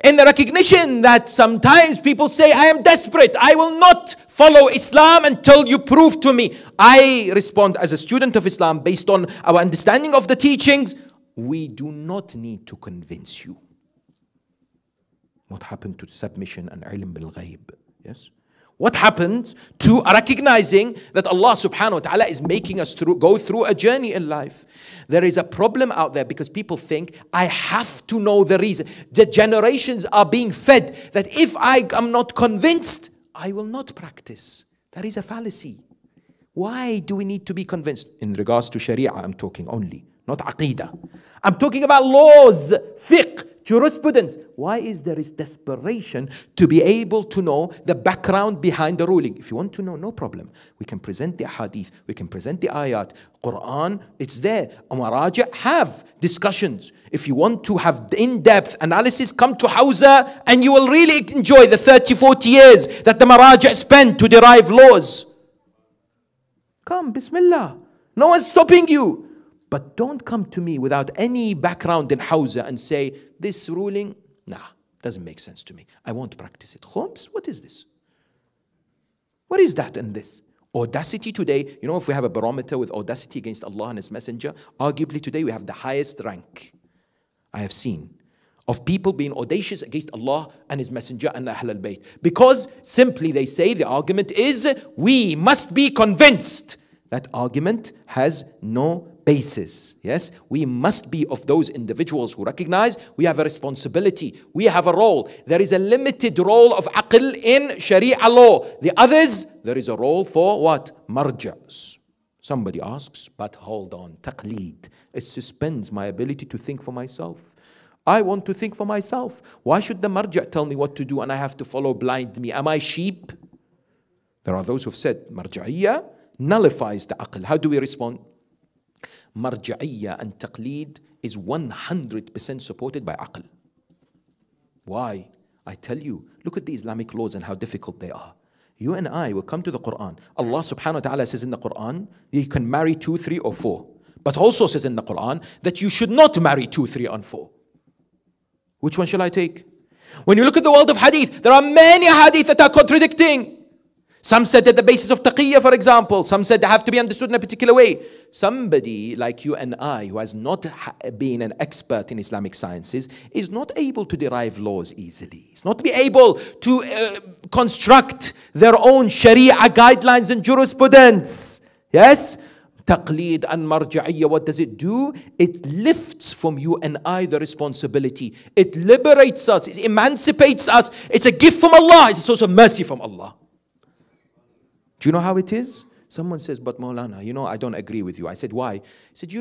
In the recognition that sometimes people say, I am desperate, I will not follow Islam until you prove to me. I respond as a student of Islam based on our understanding of the teachings. We do not need to convince you. What happened to submission and ilm bil ghaib? Yes. What happens to recognizing that Allah subhanahu wa ta'ala is making us go through a journey in life? There is a problem out there because people think, I have to know the reason. The generations are being fed that if I am not convinced, I will not practice. That is a fallacy. Why do we need to be convinced? In regards to Sharia, I'm talking only, not Aqidah. I'm talking about laws, fiqh, jurisprudence. Why is there is desperation to be able to know the background behind the ruling? If you want to know, no problem. We can present the hadith, we can present the ayat, Quran, it's there. Maraja have discussions. If you want to have in-depth analysis, come to Hawza and you will really enjoy the 30-40 years that the Maraja spent to derive laws. Come, Bismillah. No one's stopping you. But don't come to me without any background in Hawza and say, this ruling, nah, doesn't make sense to me. I won't practice it. Khoms, what is this? What is that in this? Audacity today, you know, if we have a barometer with audacity against Allah and His Messenger, arguably today we have the highest rank I have seen of people being audacious against Allah and His Messenger and Ahl al-Bayt. Because simply they say the argument is, we must be convinced. That argument has no basis. Yes, we must be of those individuals who recognize we have a responsibility, we have a role. There is a limited role of aql in Sharia law. The others, there is a role for what? Marja's. Somebody asks, but hold on, taqleed. It suspends my ability to think for myself. I want to think for myself. Why should the marja' tell me what to do and I have to follow blindly? Am I sheep? There are those who have said marja'iyya nullifies the aql. How do we respond? Marja'iyya and taqleed is 100% supported by aql. Why? I tell you, look at the Islamic laws and how difficult they are. You and I will come to the Quran. Allah subhanahu wa ta'ala says in the Quran, you can marry 2, 3 or 4. But also says in the Quran that you should not marry 2, 3 and 4. Which one shall I take? When you look at the world of hadith, there are many hadith that are contradicting. Some said that the basis of taqiyya, for example. Some said they have to be understood in a particular way. Somebody like you and I, who has not been an expert in Islamic sciences, is not able to derive laws easily. Is not be able to construct their own sharia guidelines and jurisprudence. Yes? Taqleed and marja'iyya, what does it do? It lifts from you and I the responsibility. It liberates us. It emancipates us. It's a gift from Allah. It's a source of mercy from Allah. Do you know how it is? Someone says, but Maulana, I don't agree with you. I said, why? He said,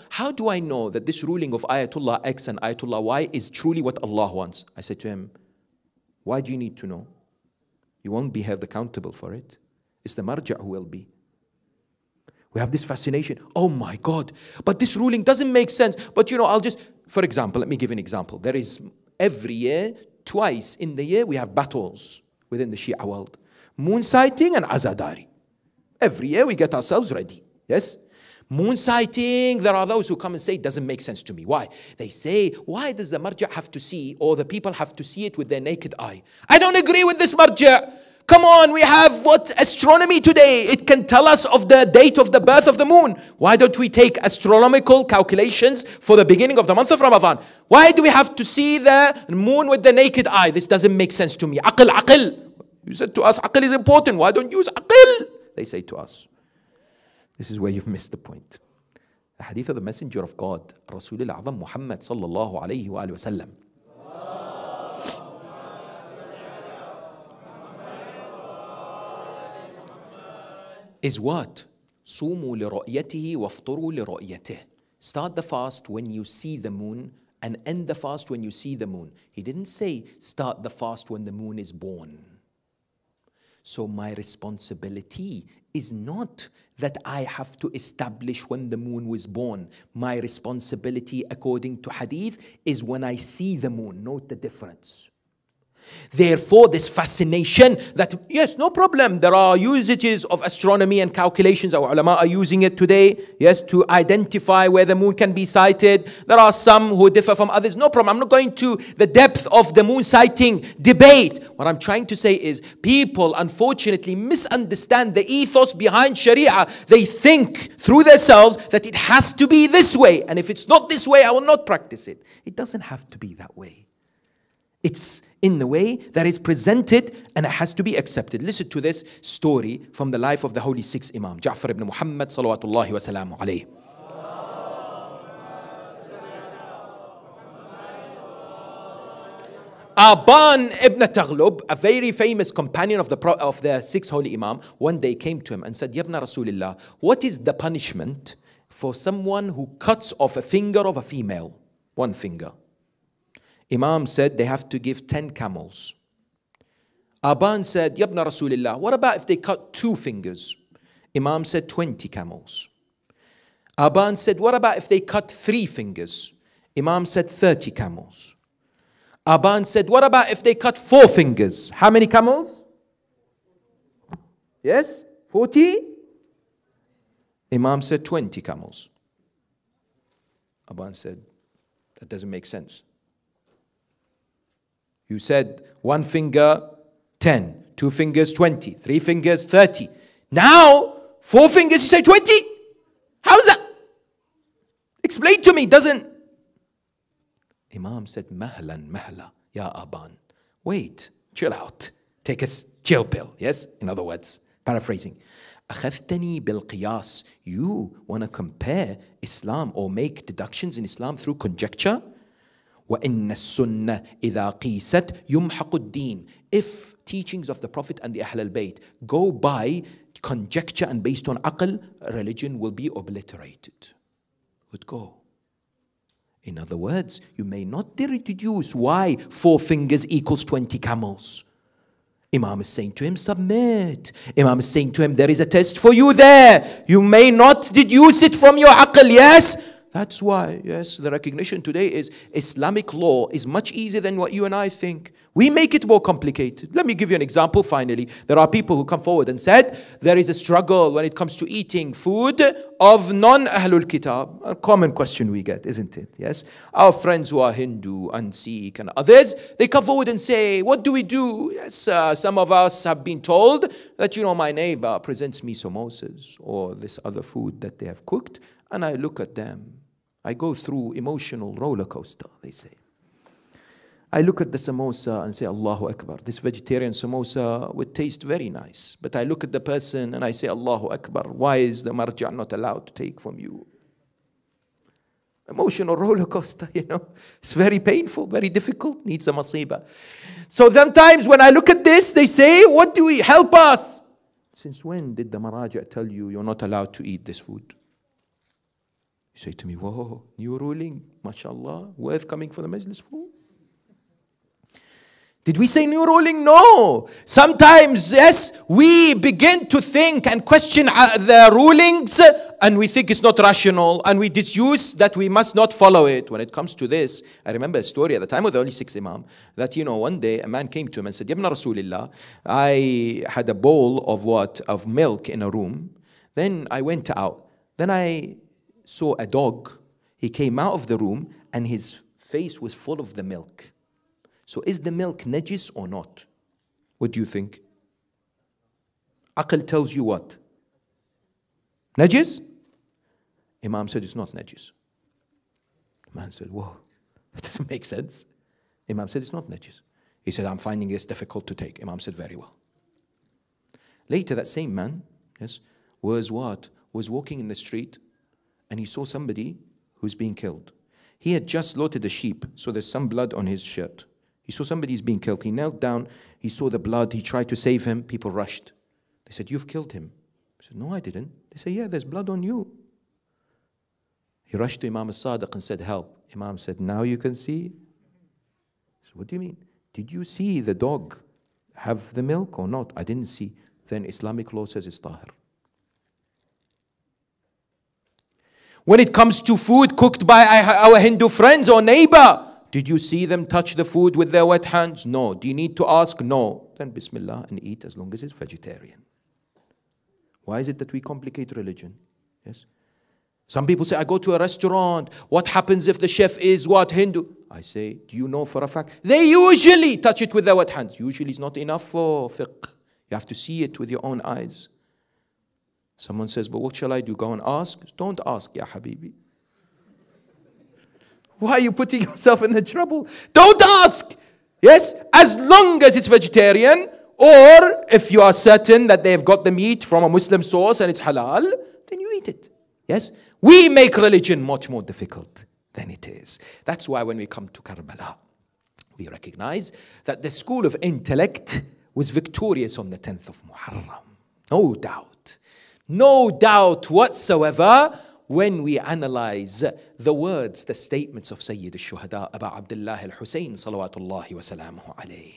how do I know that this ruling of Ayatollah X and Ayatollah Y is truly what Allah wants? I said to him, why do you need to know? You won't be held accountable for it. It's the marja' who will be. We have this fascination. Oh my God, but this ruling doesn't make sense. But for example, let me give you an example. There is every year, twice in the year, we have battles within the Shia world. Moon sighting and Azadari. Every year we get ourselves ready. Yes? Moon sighting, there are those who come and say it doesn't make sense to me. Why? They say, why does the marja' have to see, or the people have to see it with their naked eye? I don't agree with this marja'. Come on, we have astronomy today. It can tell us of the date of the birth of the moon. Why don't we take astronomical calculations for the beginning of the month of Ramadan? Why do we have to see the moon with the naked eye? This doesn't make sense to me. Aql. You said to us, aql is important. Why don't you use aql? They say to us. This is where you've missed the point. The hadith of the Messenger of God, Rasulullah A'zam Muhammad sallallahu alayhi wa sallam. Is what? Sumu li ru'yatihi wafturu li ru'yatih. Start the fast when you see the moon and end the fast when you see the moon. He didn't say start the fast when the moon is born. So my responsibility is not that I have to establish when the moon was born. My responsibility, according to hadith, is when I see the moon. Note the difference. Therefore, this fascination that, yes, no problem, there are usages of astronomy and calculations. Our ulama are using it today, yes, to identify where the moon can be sighted. There are some who differ from others. No problem. I'm not going to the depth of the moon sighting debate. What I'm trying to say is people, unfortunately, misunderstand the ethos behind Sharia. They think through themselves that it has to be this way. And if it's not this way, I will not practice it. It doesn't have to be that way. It's in the way that is presented and it has to be accepted. Listen to this story from the life of the holy sixth Imam, Ja'far ibn Muhammad salawatullahi wa salamu alayhi. Aban ibn Taghlub, a very famous companion of the sixth holy Imam, one day came to him and said, Yabna Rasulillah, what is the punishment for someone who cuts off a finger of a female? One finger. Imam said they have to give 10 camels. Aban said, Yabna Rasulillah, what about if they cut 2 fingers? Imam said 20 camels. Aban said, what about if they cut 3 fingers? Imam said 30 camels. Aban said, what about if they cut 4 fingers? How many camels? Yes? 40? Imam said 20 camels. Aban said, that doesn't make sense. You said 1 finger, 10, 2 fingers, 20, 3 fingers, 30. Now, 4 fingers, you say 20? How is that? Explain to me, doesn't... Imam said, mahla, ya Aban. Wait, chill out. Take a chill pill, yes? In other words, paraphrasing. أخذتني بالقياس. You want to compare Islam or make deductions in Islam through conjecture? وَإِنَّ السُّنَّةِ إِذَا قِيسَتْ يُمْحَقُ الدِّينِ. If teachings of the Prophet and the Ahl al-Bayt go by conjecture and based on aql, religion will be obliterated. Would go. In other words, you may not deduce why 4 fingers equals 20 camels. Imam is saying to him, submit. Imam is saying to him, there is a test for you there. You may not deduce it from your aql, yes? That's why, yes, the recognition today is Islamic law is much easier than what you and I think. We make it more complicated. Let me give you an example finally. There are people who come forward and said there is a struggle when it comes to eating food of non-Ahlul Kitab. A common question we get, isn't it? Yes. Our friends who are Hindu and Sikh and others, they come forward and say, what do we do? Yes, some of us have been told that, my neighbor presents me samosas or this other food that they have cooked, and I look at them. I go through emotional roller coaster, they say. I look at the samosa and say, Allahu Akbar. This vegetarian samosa would taste very nice. But I look at the person and I say, Allahu Akbar. Why is the marja' not allowed to take from you? Emotional roller coaster, It's very painful, very difficult, needs a masiba. So sometimes when I look at this, they say, what do we help us? Since when did the maraja' tell you you're not allowed to eat this food? You say to me, whoa, new ruling, mashallah, worth coming for the majlis for? Did we say new ruling? No. Sometimes, yes, we begin to think and question the rulings and we think it's not rational and we deduce that we must not follow it. When it comes to this, I remember a story at the time of the Holy Sixth Imam that, one day a man came to him and said, Ibn Rasulillah, I had a bowl of milk in a room. Then I went out. Then I saw a dog. He came out of the room and his face was full of the milk. So is the milk najis or not? What do you think? Aql tells you what? Najis? Imam said it's not najis. The man said, whoa, that doesn't make sense. Imam said it's not najis. He said, I'm finding this difficult to take. Imam said, very well. Later, that same man, yes, was walking in the street and he saw somebody who's being killed. He had just slaughtered a sheep, so there's some blood on his shirt. He saw somebody's being killed. He knelt down. He saw the blood. He tried to save him. People rushed. They said, you've killed him. He said, no, I didn't. They said, yeah, there's blood on you. He rushed to Imam al-Sadiq and said, help. Imam said, now you can see. So what do you mean? Did you see the dog have the milk or not? I didn't see. Then Islamic law says it's tahir. When it comes to food cooked by our Hindu friends or neighbor, did you see them touch the food with their wet hands? No. Do you need to ask? No. Then Bismillah and eat as long as it's vegetarian. Why is it that we complicate religion? Yes. Some people say, I go to a restaurant. What happens if the chef is what? Hindu? I say, do you know for a fact? They usually touch it with their wet hands. Usually is not enough for fiqh. You have to see it with your own eyes. Someone says, but what shall I do? Go and ask? Don't ask, ya habibi. Why are you putting yourself in the trouble? Don't ask. Yes, as long as it's vegetarian, or if you are certain that they've got the meat from a Muslim source and it's halal, then you eat it. Yes, we make religion much more difficult than it is. That's why when we come to Karbala, we recognize that the school of intellect was victorious on the 10th of Muharram. No doubt. No doubt whatsoever. When we analyze the words, the statements of Sayyid al-Shuhada, Aba Abdullah al-Husayn, salawatullahi wa salamuhu alayhi.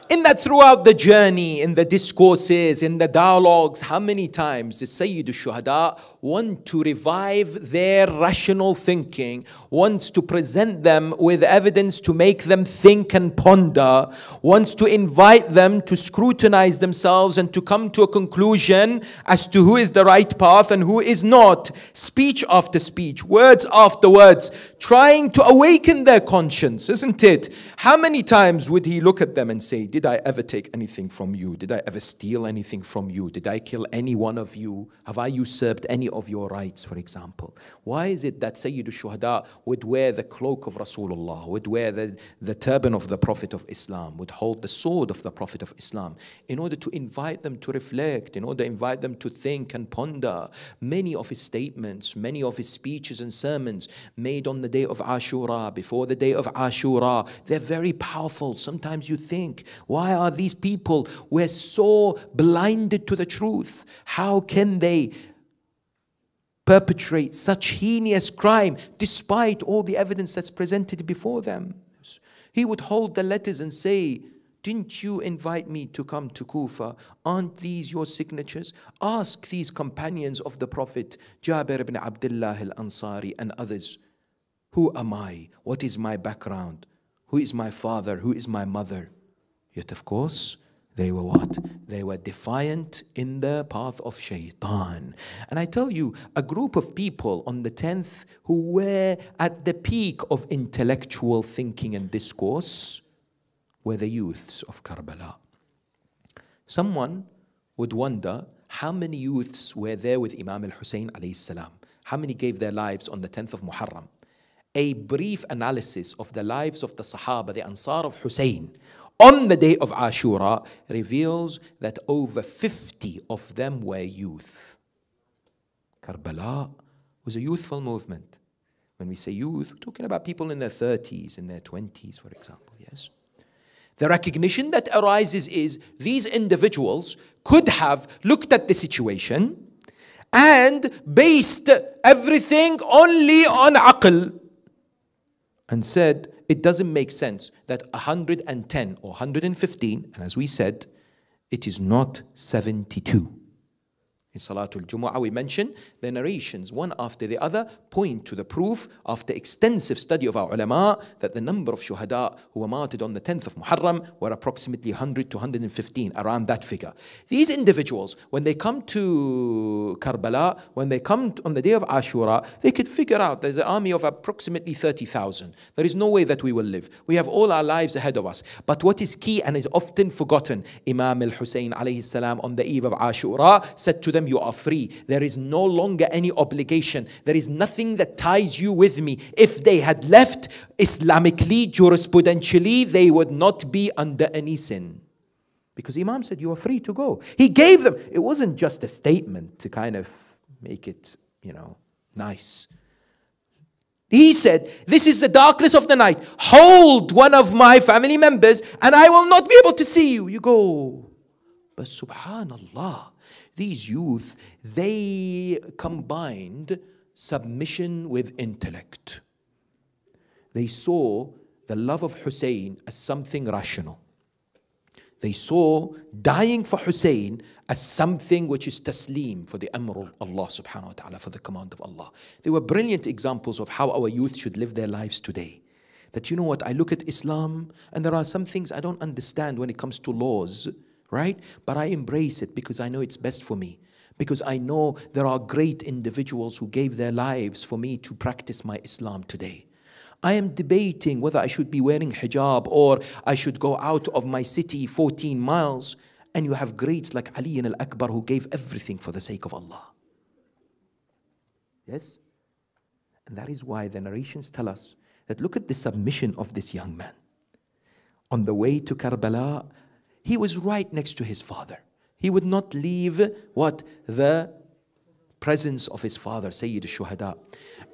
In that throughout the journey, in the discourses, in the dialogues, how many times did Sayyid al-Shuhada want to revive their rational thinking, wants to present them with evidence to make them think and ponder, wants to invite them to scrutinize themselves and to come to a conclusion as to who is the right path and who is not. Speech after speech, words after words, trying to awaken their conscience, isn't it? How many times would he look at them and say, did I ever take anything from you? Did I ever steal anything from you? Did I kill any one of you? Have I usurped any of your rights, for example? Why is it that Sayyid al-Shuhada would wear the cloak of Rasulullah, would wear the turban of the Prophet of Islam, would hold the sword of the Prophet of Islam, in order to invite them to reflect, in order to invite them to think and ponder? Many of his statements, many of his speeches and sermons made on the day of Ashura, before the day of Ashura, they're very powerful. Sometimes you think, why are these people who are so blinded to the truth? How can they perpetrate such heinous crime despite all the evidence that's presented before them? He would hold the letters and say, didn't you invite me to come to Kufa? Aren't these your signatures? Ask these companions of the Prophet, Jabir ibn Abdullah al-Ansari and others, who am I? What is my background? Who is my father? Who is my mother? Yet of course, they were what? They were defiant in the path of shaitan. And I tell you, a group of people on the 10th who were at the peak of intellectual thinking and discourse were the youths of Karbala. Someone would wonder, how many youths were there with Imam al-Hussein alayhi salam? How many gave their lives on the 10th of Muharram? A brief analysis of the lives of the Sahaba, the Ansar of Hussein, on the day of Ashura reveals that over 50 of them were youth. Karbala was a youthful movement. When we say youth, we're talking about people in their 30s, in their 20s, for example, yes? The recognition that arises is these individuals could have looked at the situation and based everything only on aql and said, it doesn't make sense that 110 or 115, and as we said, it is not 72. In Salatul Jumu'ah, we mentioned the narrations, one after the other, point to the proof after extensive study of our ulama that the number of shuhada who were martyred on the 10th of Muharram were approximately 100 to 115, around that figure. These individuals, when they come to Karbala, when they come on the day of Ashura, they could figure out there's an army of approximately 30,000. There is no way that we will live. We have all our lives ahead of us. But what is key and is often forgotten, Imam al-Hussein alayhi salam on the eve of Ashura said to them, you are free. There is no longer any obligation. There is nothing that ties you with me. If they had left Islamically, jurisprudentially, they would not be under any sin. Because Imam said, you are free to go. He gave them, it wasn't just a statement to kind of make it, nice. He said, this is the darkness of the night. Hold one of my family members and I will not be able to see you. You go. But subhanallah, these youth, they combined submission with intellect. They saw the love of Hussein as something rational. They saw dying for Hussein as something which is taslim for the amr of Allah subhanahu wa ta'ala, for the command of Allah. They were brilliant examples of how our youth should live their lives today. That, you know what, I look at Islam and there are some things I don't understand when it comes to laws, right? But I embrace it because I know it's best for me. Because I know there are great individuals who gave their lives for me to practice my Islam today. I am debating whether I should be wearing hijab or I should go out of my city 14 miles. And you have greats like Ali al-Akbar who gave everything for the sake of Allah. Yes? And that is why the narrations tell us that look at the submission of this young man. On the way to Karbala, he was right next to his father. He would not leave what? The presence of his father, Sayyid al-Shuhada.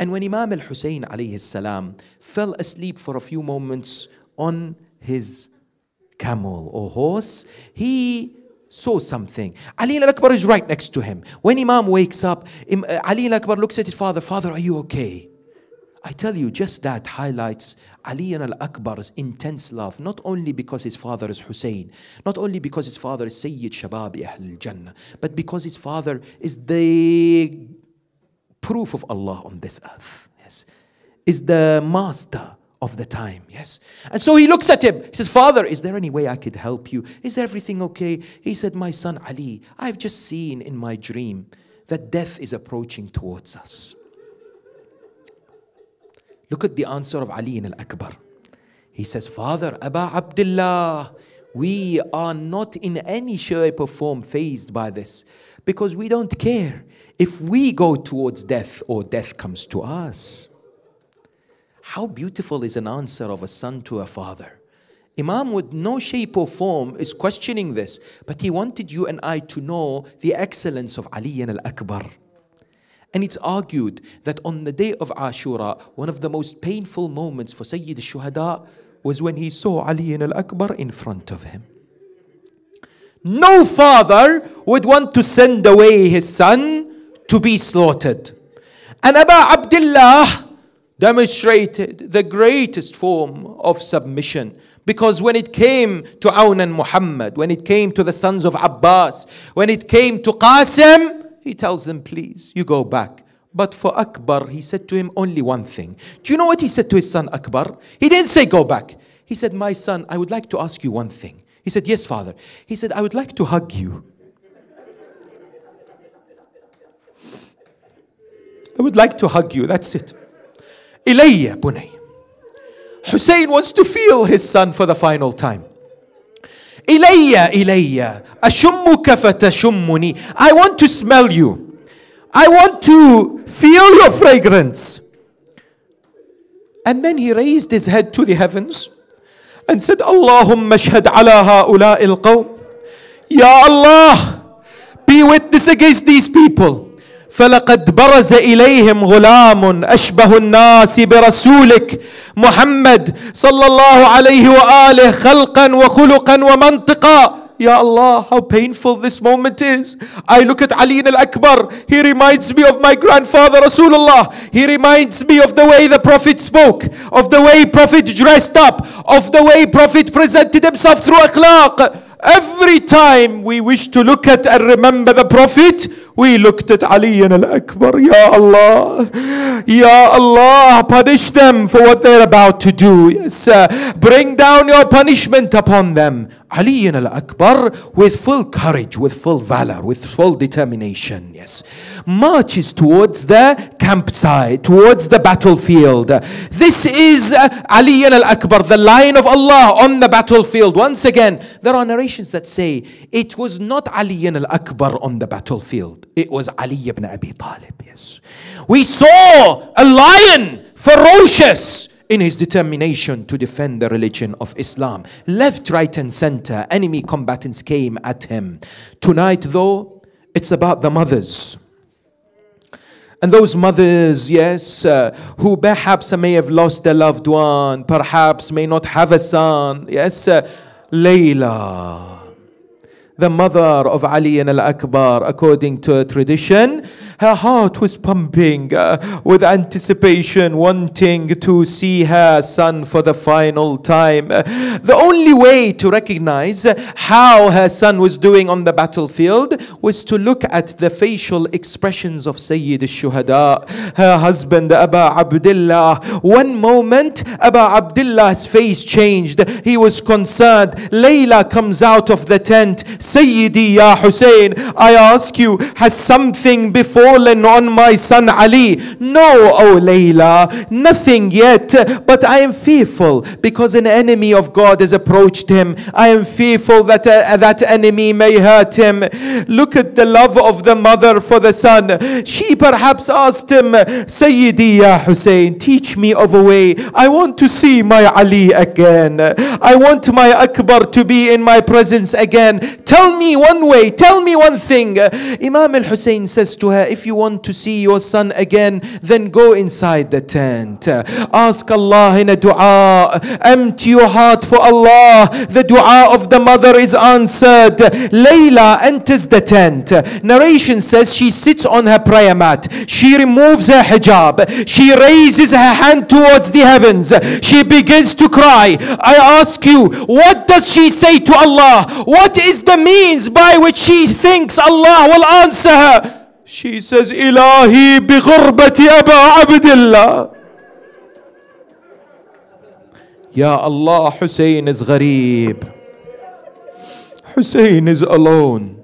And when Imam al-Hussein alayhi salam fell asleep for a few moments on his camel or horse, he saw something. Ali al-Akbar is right next to him. When Imam wakes up, Ali al-Akbar looks at his father, Father, are you okay? I tell you, just that highlights Ali al-Akbar's intense love, not only because his father is Hussein, not only because his father is Sayyid Shababi Ahl al-Jannah, but because his father is the proof of Allah on this earth, yes, is the master of the time, yes. And so he looks at him, he says, Father, is there any way I could help you? Is everything okay? He said, my son Ali, I've just seen in my dream that death is approaching towards us. Look at the answer of Ali al-Akbar. He says, Father, Aba Abdullah, we are not in any shape or form fazed by this because we don't care if we go towards death or death comes to us. How beautiful is an answer of a son to a father. Imam with no shape or form is questioning this, but he wanted you and I to know the excellence of Ali al-Akbar. And it's argued that on the day of Ashura, one of the most painful moments for Sayyid al-Shuhada was when he saw Ali al-Akbar in front of him. No father would want to send away his son to be slaughtered. And Aba Abdullah demonstrated the greatest form of submission. Because when it came to Awn and Muhammad, when it came to the sons of Abbas, when it came to Qasim, he tells them, please, you go back. But for Akbar, he said to him only one thing. Do you know what he said to his son Akbar? He didn't say go back. He said, my son, I would like to ask you one thing. He said, yes, father. He said, I would like to hug you. I would like to hug you. That's it. Ilayya bunay. Hussein wants to feel his son for the final time. Ilayya, ilayya. Ashummuka fatashummuni. I want to smell you. I want to feel your fragrance. And then he raised his head to the heavens and said, Allahumma ashhad ala ha'ula'i al-qawm. Ya Allah, be witness against these people. فلقد برز إليهم غلام أشبه الناس برسولك محمد صلى الله عليه وآله خلقا وخلقا ومنطقا. Ya Allah, how painful this moment is. I look at Ali al-Akbar. He reminds me of my grandfather Rasulullah. He reminds me of the way the Prophet spoke, of the way Prophet dressed up, of the way Prophet presented himself through akhlaq. Every time we wish to look at and remember the Prophet, we looked at Ali al-Akbar. Ya Allah, Ya Allah, punish them for what they're about to do. Yes, bring down your punishment upon them. Ali al-Akbar, with full courage, with full valor, with full determination, yes, marches towards the campsite, towards the battlefield. This is Ali al-Akbar, the lion of Allah on the battlefield. Once again, there are narrations that say it was not Ali al-Akbar on the battlefield. It was Ali ibn Abi Talib, yes. We saw a lion, ferocious in his determination to defend the religion of Islam. Left, right and center, enemy combatants came at him. Tonight though, it's about the mothers. And those mothers, yes, who perhaps may have lost a loved one, perhaps may not have a son. Yes, Layla, the mother of Ali al-Akbar, according to tradition, her heart was pumping with anticipation, wanting to see her son for the final time. The only way to recognize how her son was doing on the battlefield was to look at the facial expressions of Sayyid al-Shuhada, her husband Abu Abdullah. One moment, Abu Abdullah's face changed. He was concerned. Layla comes out of the tent. Sayyidi ya Hussein, I ask you, has something befallen on my son Ali? No, O Layla, nothing yet, but I am fearful because an enemy of God has approached him. I am fearful that that enemy may hurt him. Look at the love of the mother for the son. She perhaps asked him, Sayyidi ya Hussein, teach me of a way. I want to see my Ali again. I want my Akbar to be in my presence again. Tell me one way, tell me one thing. Imam al-Hussein says to her, if you want to see your son again, then go inside the tent. Ask Allah in a dua. Empty your heart for Allah. The dua of the mother is answered. Layla enters the tent. Narration says she sits on her prayer mat. She removes her hijab. She raises her hand towards the heavens. She begins to cry. I ask you, what does she say to Allah? What is the means by which she thinks Allah will answer her? She says, Ilahi bi ghurbati Aba Abdullah. Ya Allah, Hussein is ghareeb. Hussein is alone.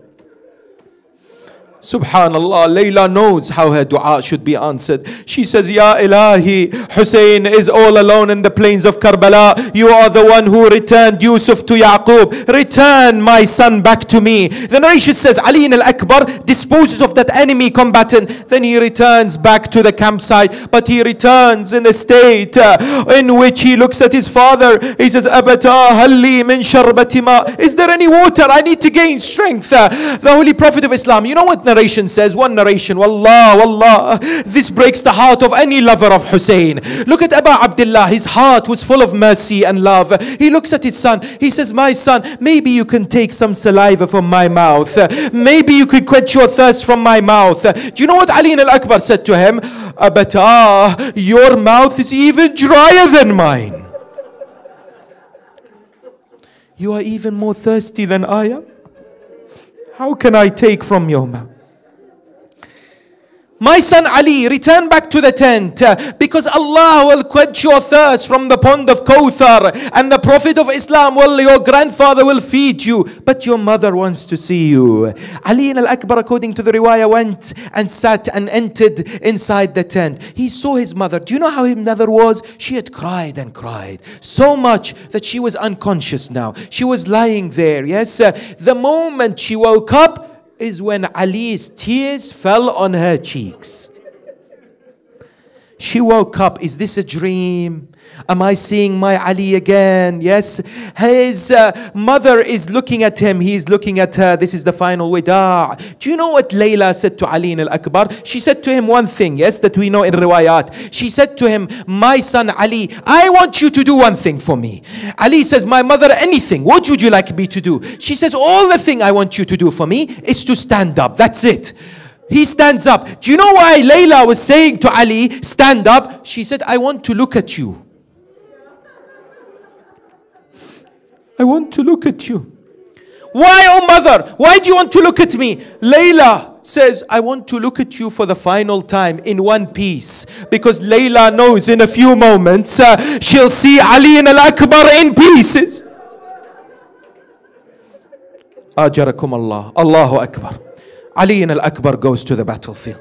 Subhanallah, Layla knows how her dua should be answered. She says, Ya Ilahi, Hussein is all alone in the plains of Karbala. You are the one who returned Yusuf to Yaqub. Return my son back to me. The narration says, Ali al-Akbar disposes of that enemy combatant. Then he returns back to the campsite. But he returns in a state in which he looks at his father. He says, Abata halli min sharbati ma. Is there any water? I need to gain strength. The Holy Prophet of Islam, you know what narration says? One narration, Wallah, this breaks the heart of any lover of Hussein. Look at Abu Abdullah. His heart was full of mercy and love. He looks at his son. He says, my son, maybe you can take some saliva from my mouth. Maybe you could quench your thirst from my mouth. Do you know what Ali al-Akbar said to him? Abata, your mouth is even drier than mine. You are even more thirsty than I am. How can I take from your mouth? My son Ali, return back to the tent because Allah will quench your thirst from the pond of Kawthar, and the Prophet of Islam your grandfather will feed you, but your mother wants to see you. Ali al-Akbar, according to the riwayah, went and sat and entered inside the tent. He saw his mother. Do you know how his mother was? She had cried and cried so much that she was unconscious now. She was lying there. Yes, the moment she woke up is when Ali's tears fell on her cheeks. She woke up. Is this a dream? Am I seeing my Ali again? Yes. His mother is looking at him. He is looking at her. This is the final wida. Do you know what Layla said to Ali al-Akbar? She said to him one thing, yes, that we know in riwayat. She said to him, my son Ali, I want you to do one thing for me. Ali says, my mother, anything. What would you like me to do? She says, all the thing I want you to do for me is to stand up. That's it. He stands up. Do you know why Layla was saying to Ali, stand up? She said, I want to look at you. I want to look at you. Why, oh mother? Why do you want to look at me? Layla says, I want to look at you for the final time in one piece. Because Layla knows in a few moments she'll see Ali al-Akbar in pieces. Ajarakum Allah. Allahu Akbar. Ali al-Akbar goes to the battlefield.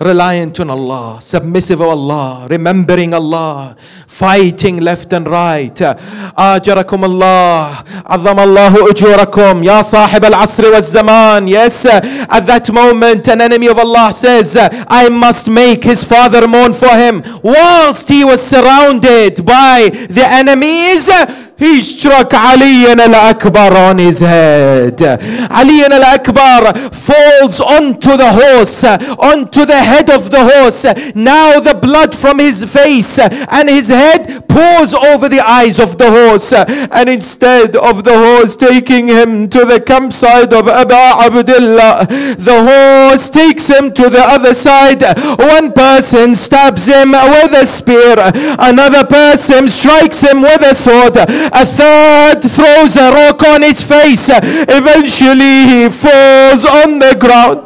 Reliant on Allah, submissive of Allah, remembering Allah, fighting left and right. Ajarakum Allah, Azam Allahu ujurakum, Ya Sahib al-Asr wal-Zaman. Yes, at that moment an enemy of Allah says, I must make his father mourn for him. Whilst he was surrounded by the enemies, he struck Ali al-Akbar on his head. Ali al-Akbar falls onto the horse, onto the head of the horse. Now the blood from his face and his head pours over the eyes of the horse. And instead of the horse taking him to the campsite of Aba Abdullah, the horse takes him to the other side. One person stabs him with a spear. Another person strikes him with a sword. A third throws a rock on his face. Eventually he falls on the ground.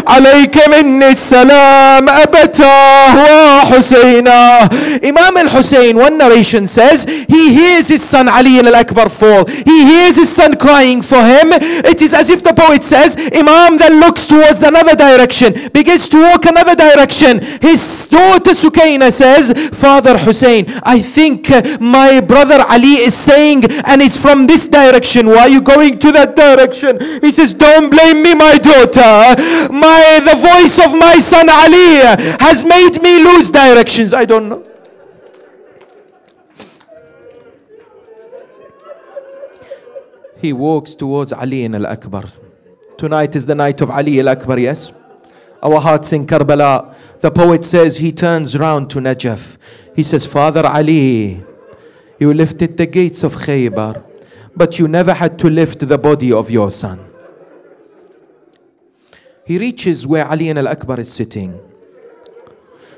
Alayka minni salam abatah wa Husayna. Imam al-Husayn, one narration says, he hears his son Ali al-Akbar fall. He hears his son crying for him. It is as if the poet says, Imam then looks towards another direction, begins to walk another direction. His daughter Sukaina says, Father Hussein, I think my brother Ali is saying, and it's from this direction. Why are you going to that direction? He says, don't blame me, my daughter. The voice of my son Ali has made me lose directions. I don't know. He walks towards Ali al-Akbar. Tonight is the night of Ali al-Akbar, yes? Our hearts in Karbala. The poet says he turns round to Najaf. He says, Father Ali, you lifted the gates of Khaybar, but you never had to lift the body of your son. He reaches where Ali al-Akbar is sitting.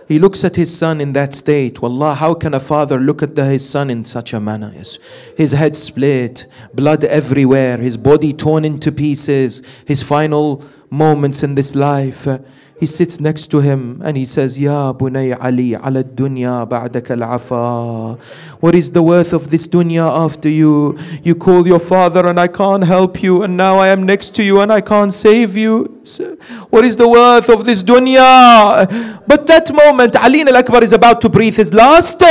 He looks at his son in that state. Wallah, how can a father look at his son in such a manner? Yes. His head split, blood everywhere, his body torn into pieces, his final moments in this life. He sits next to him and he says, Ya Bunay Ali ala dunya ba'daka al-afa. What is the worth of this dunya after you? You call your father and I can't help you, and now I am next to you and I can't save you. What is the worth of this dunya? But that moment, Ali al-Akbar is about to breathe his last.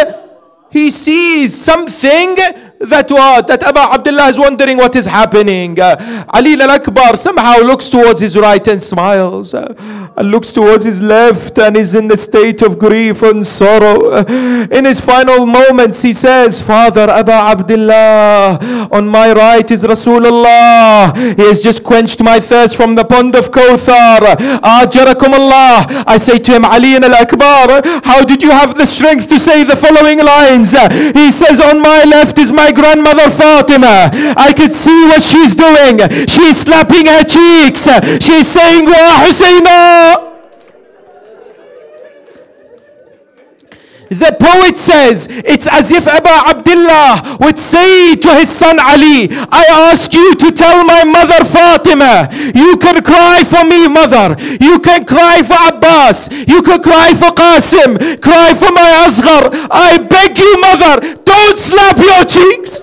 He sees something that Abu Abdullah is wondering what is happening. Ali al-Akbar somehow looks towards his right and smiles, and looks towards his left and is in the state of grief and sorrow. In his final moments he says, Father Abu Abdullah, on my right is Rasulullah. He has just quenched my thirst from the pond of Kawthar. Ajarakum Allah. I say to him, Ali al-Akbar, how did you have the strength to say the following lines? He says, on my left is my grandmother Fatima. I could see what she's doing. She's slapping her cheeks. She's saying, Wa Husayna. The poet says, it's as if Abu Abdullah would say to his son Ali, I ask you to tell my mother Fatima, you can cry for me, mother. You can cry for Abbas. You can cry for Qasim. Cry for my Asghar. I beg you, mother, don't slap your cheeks.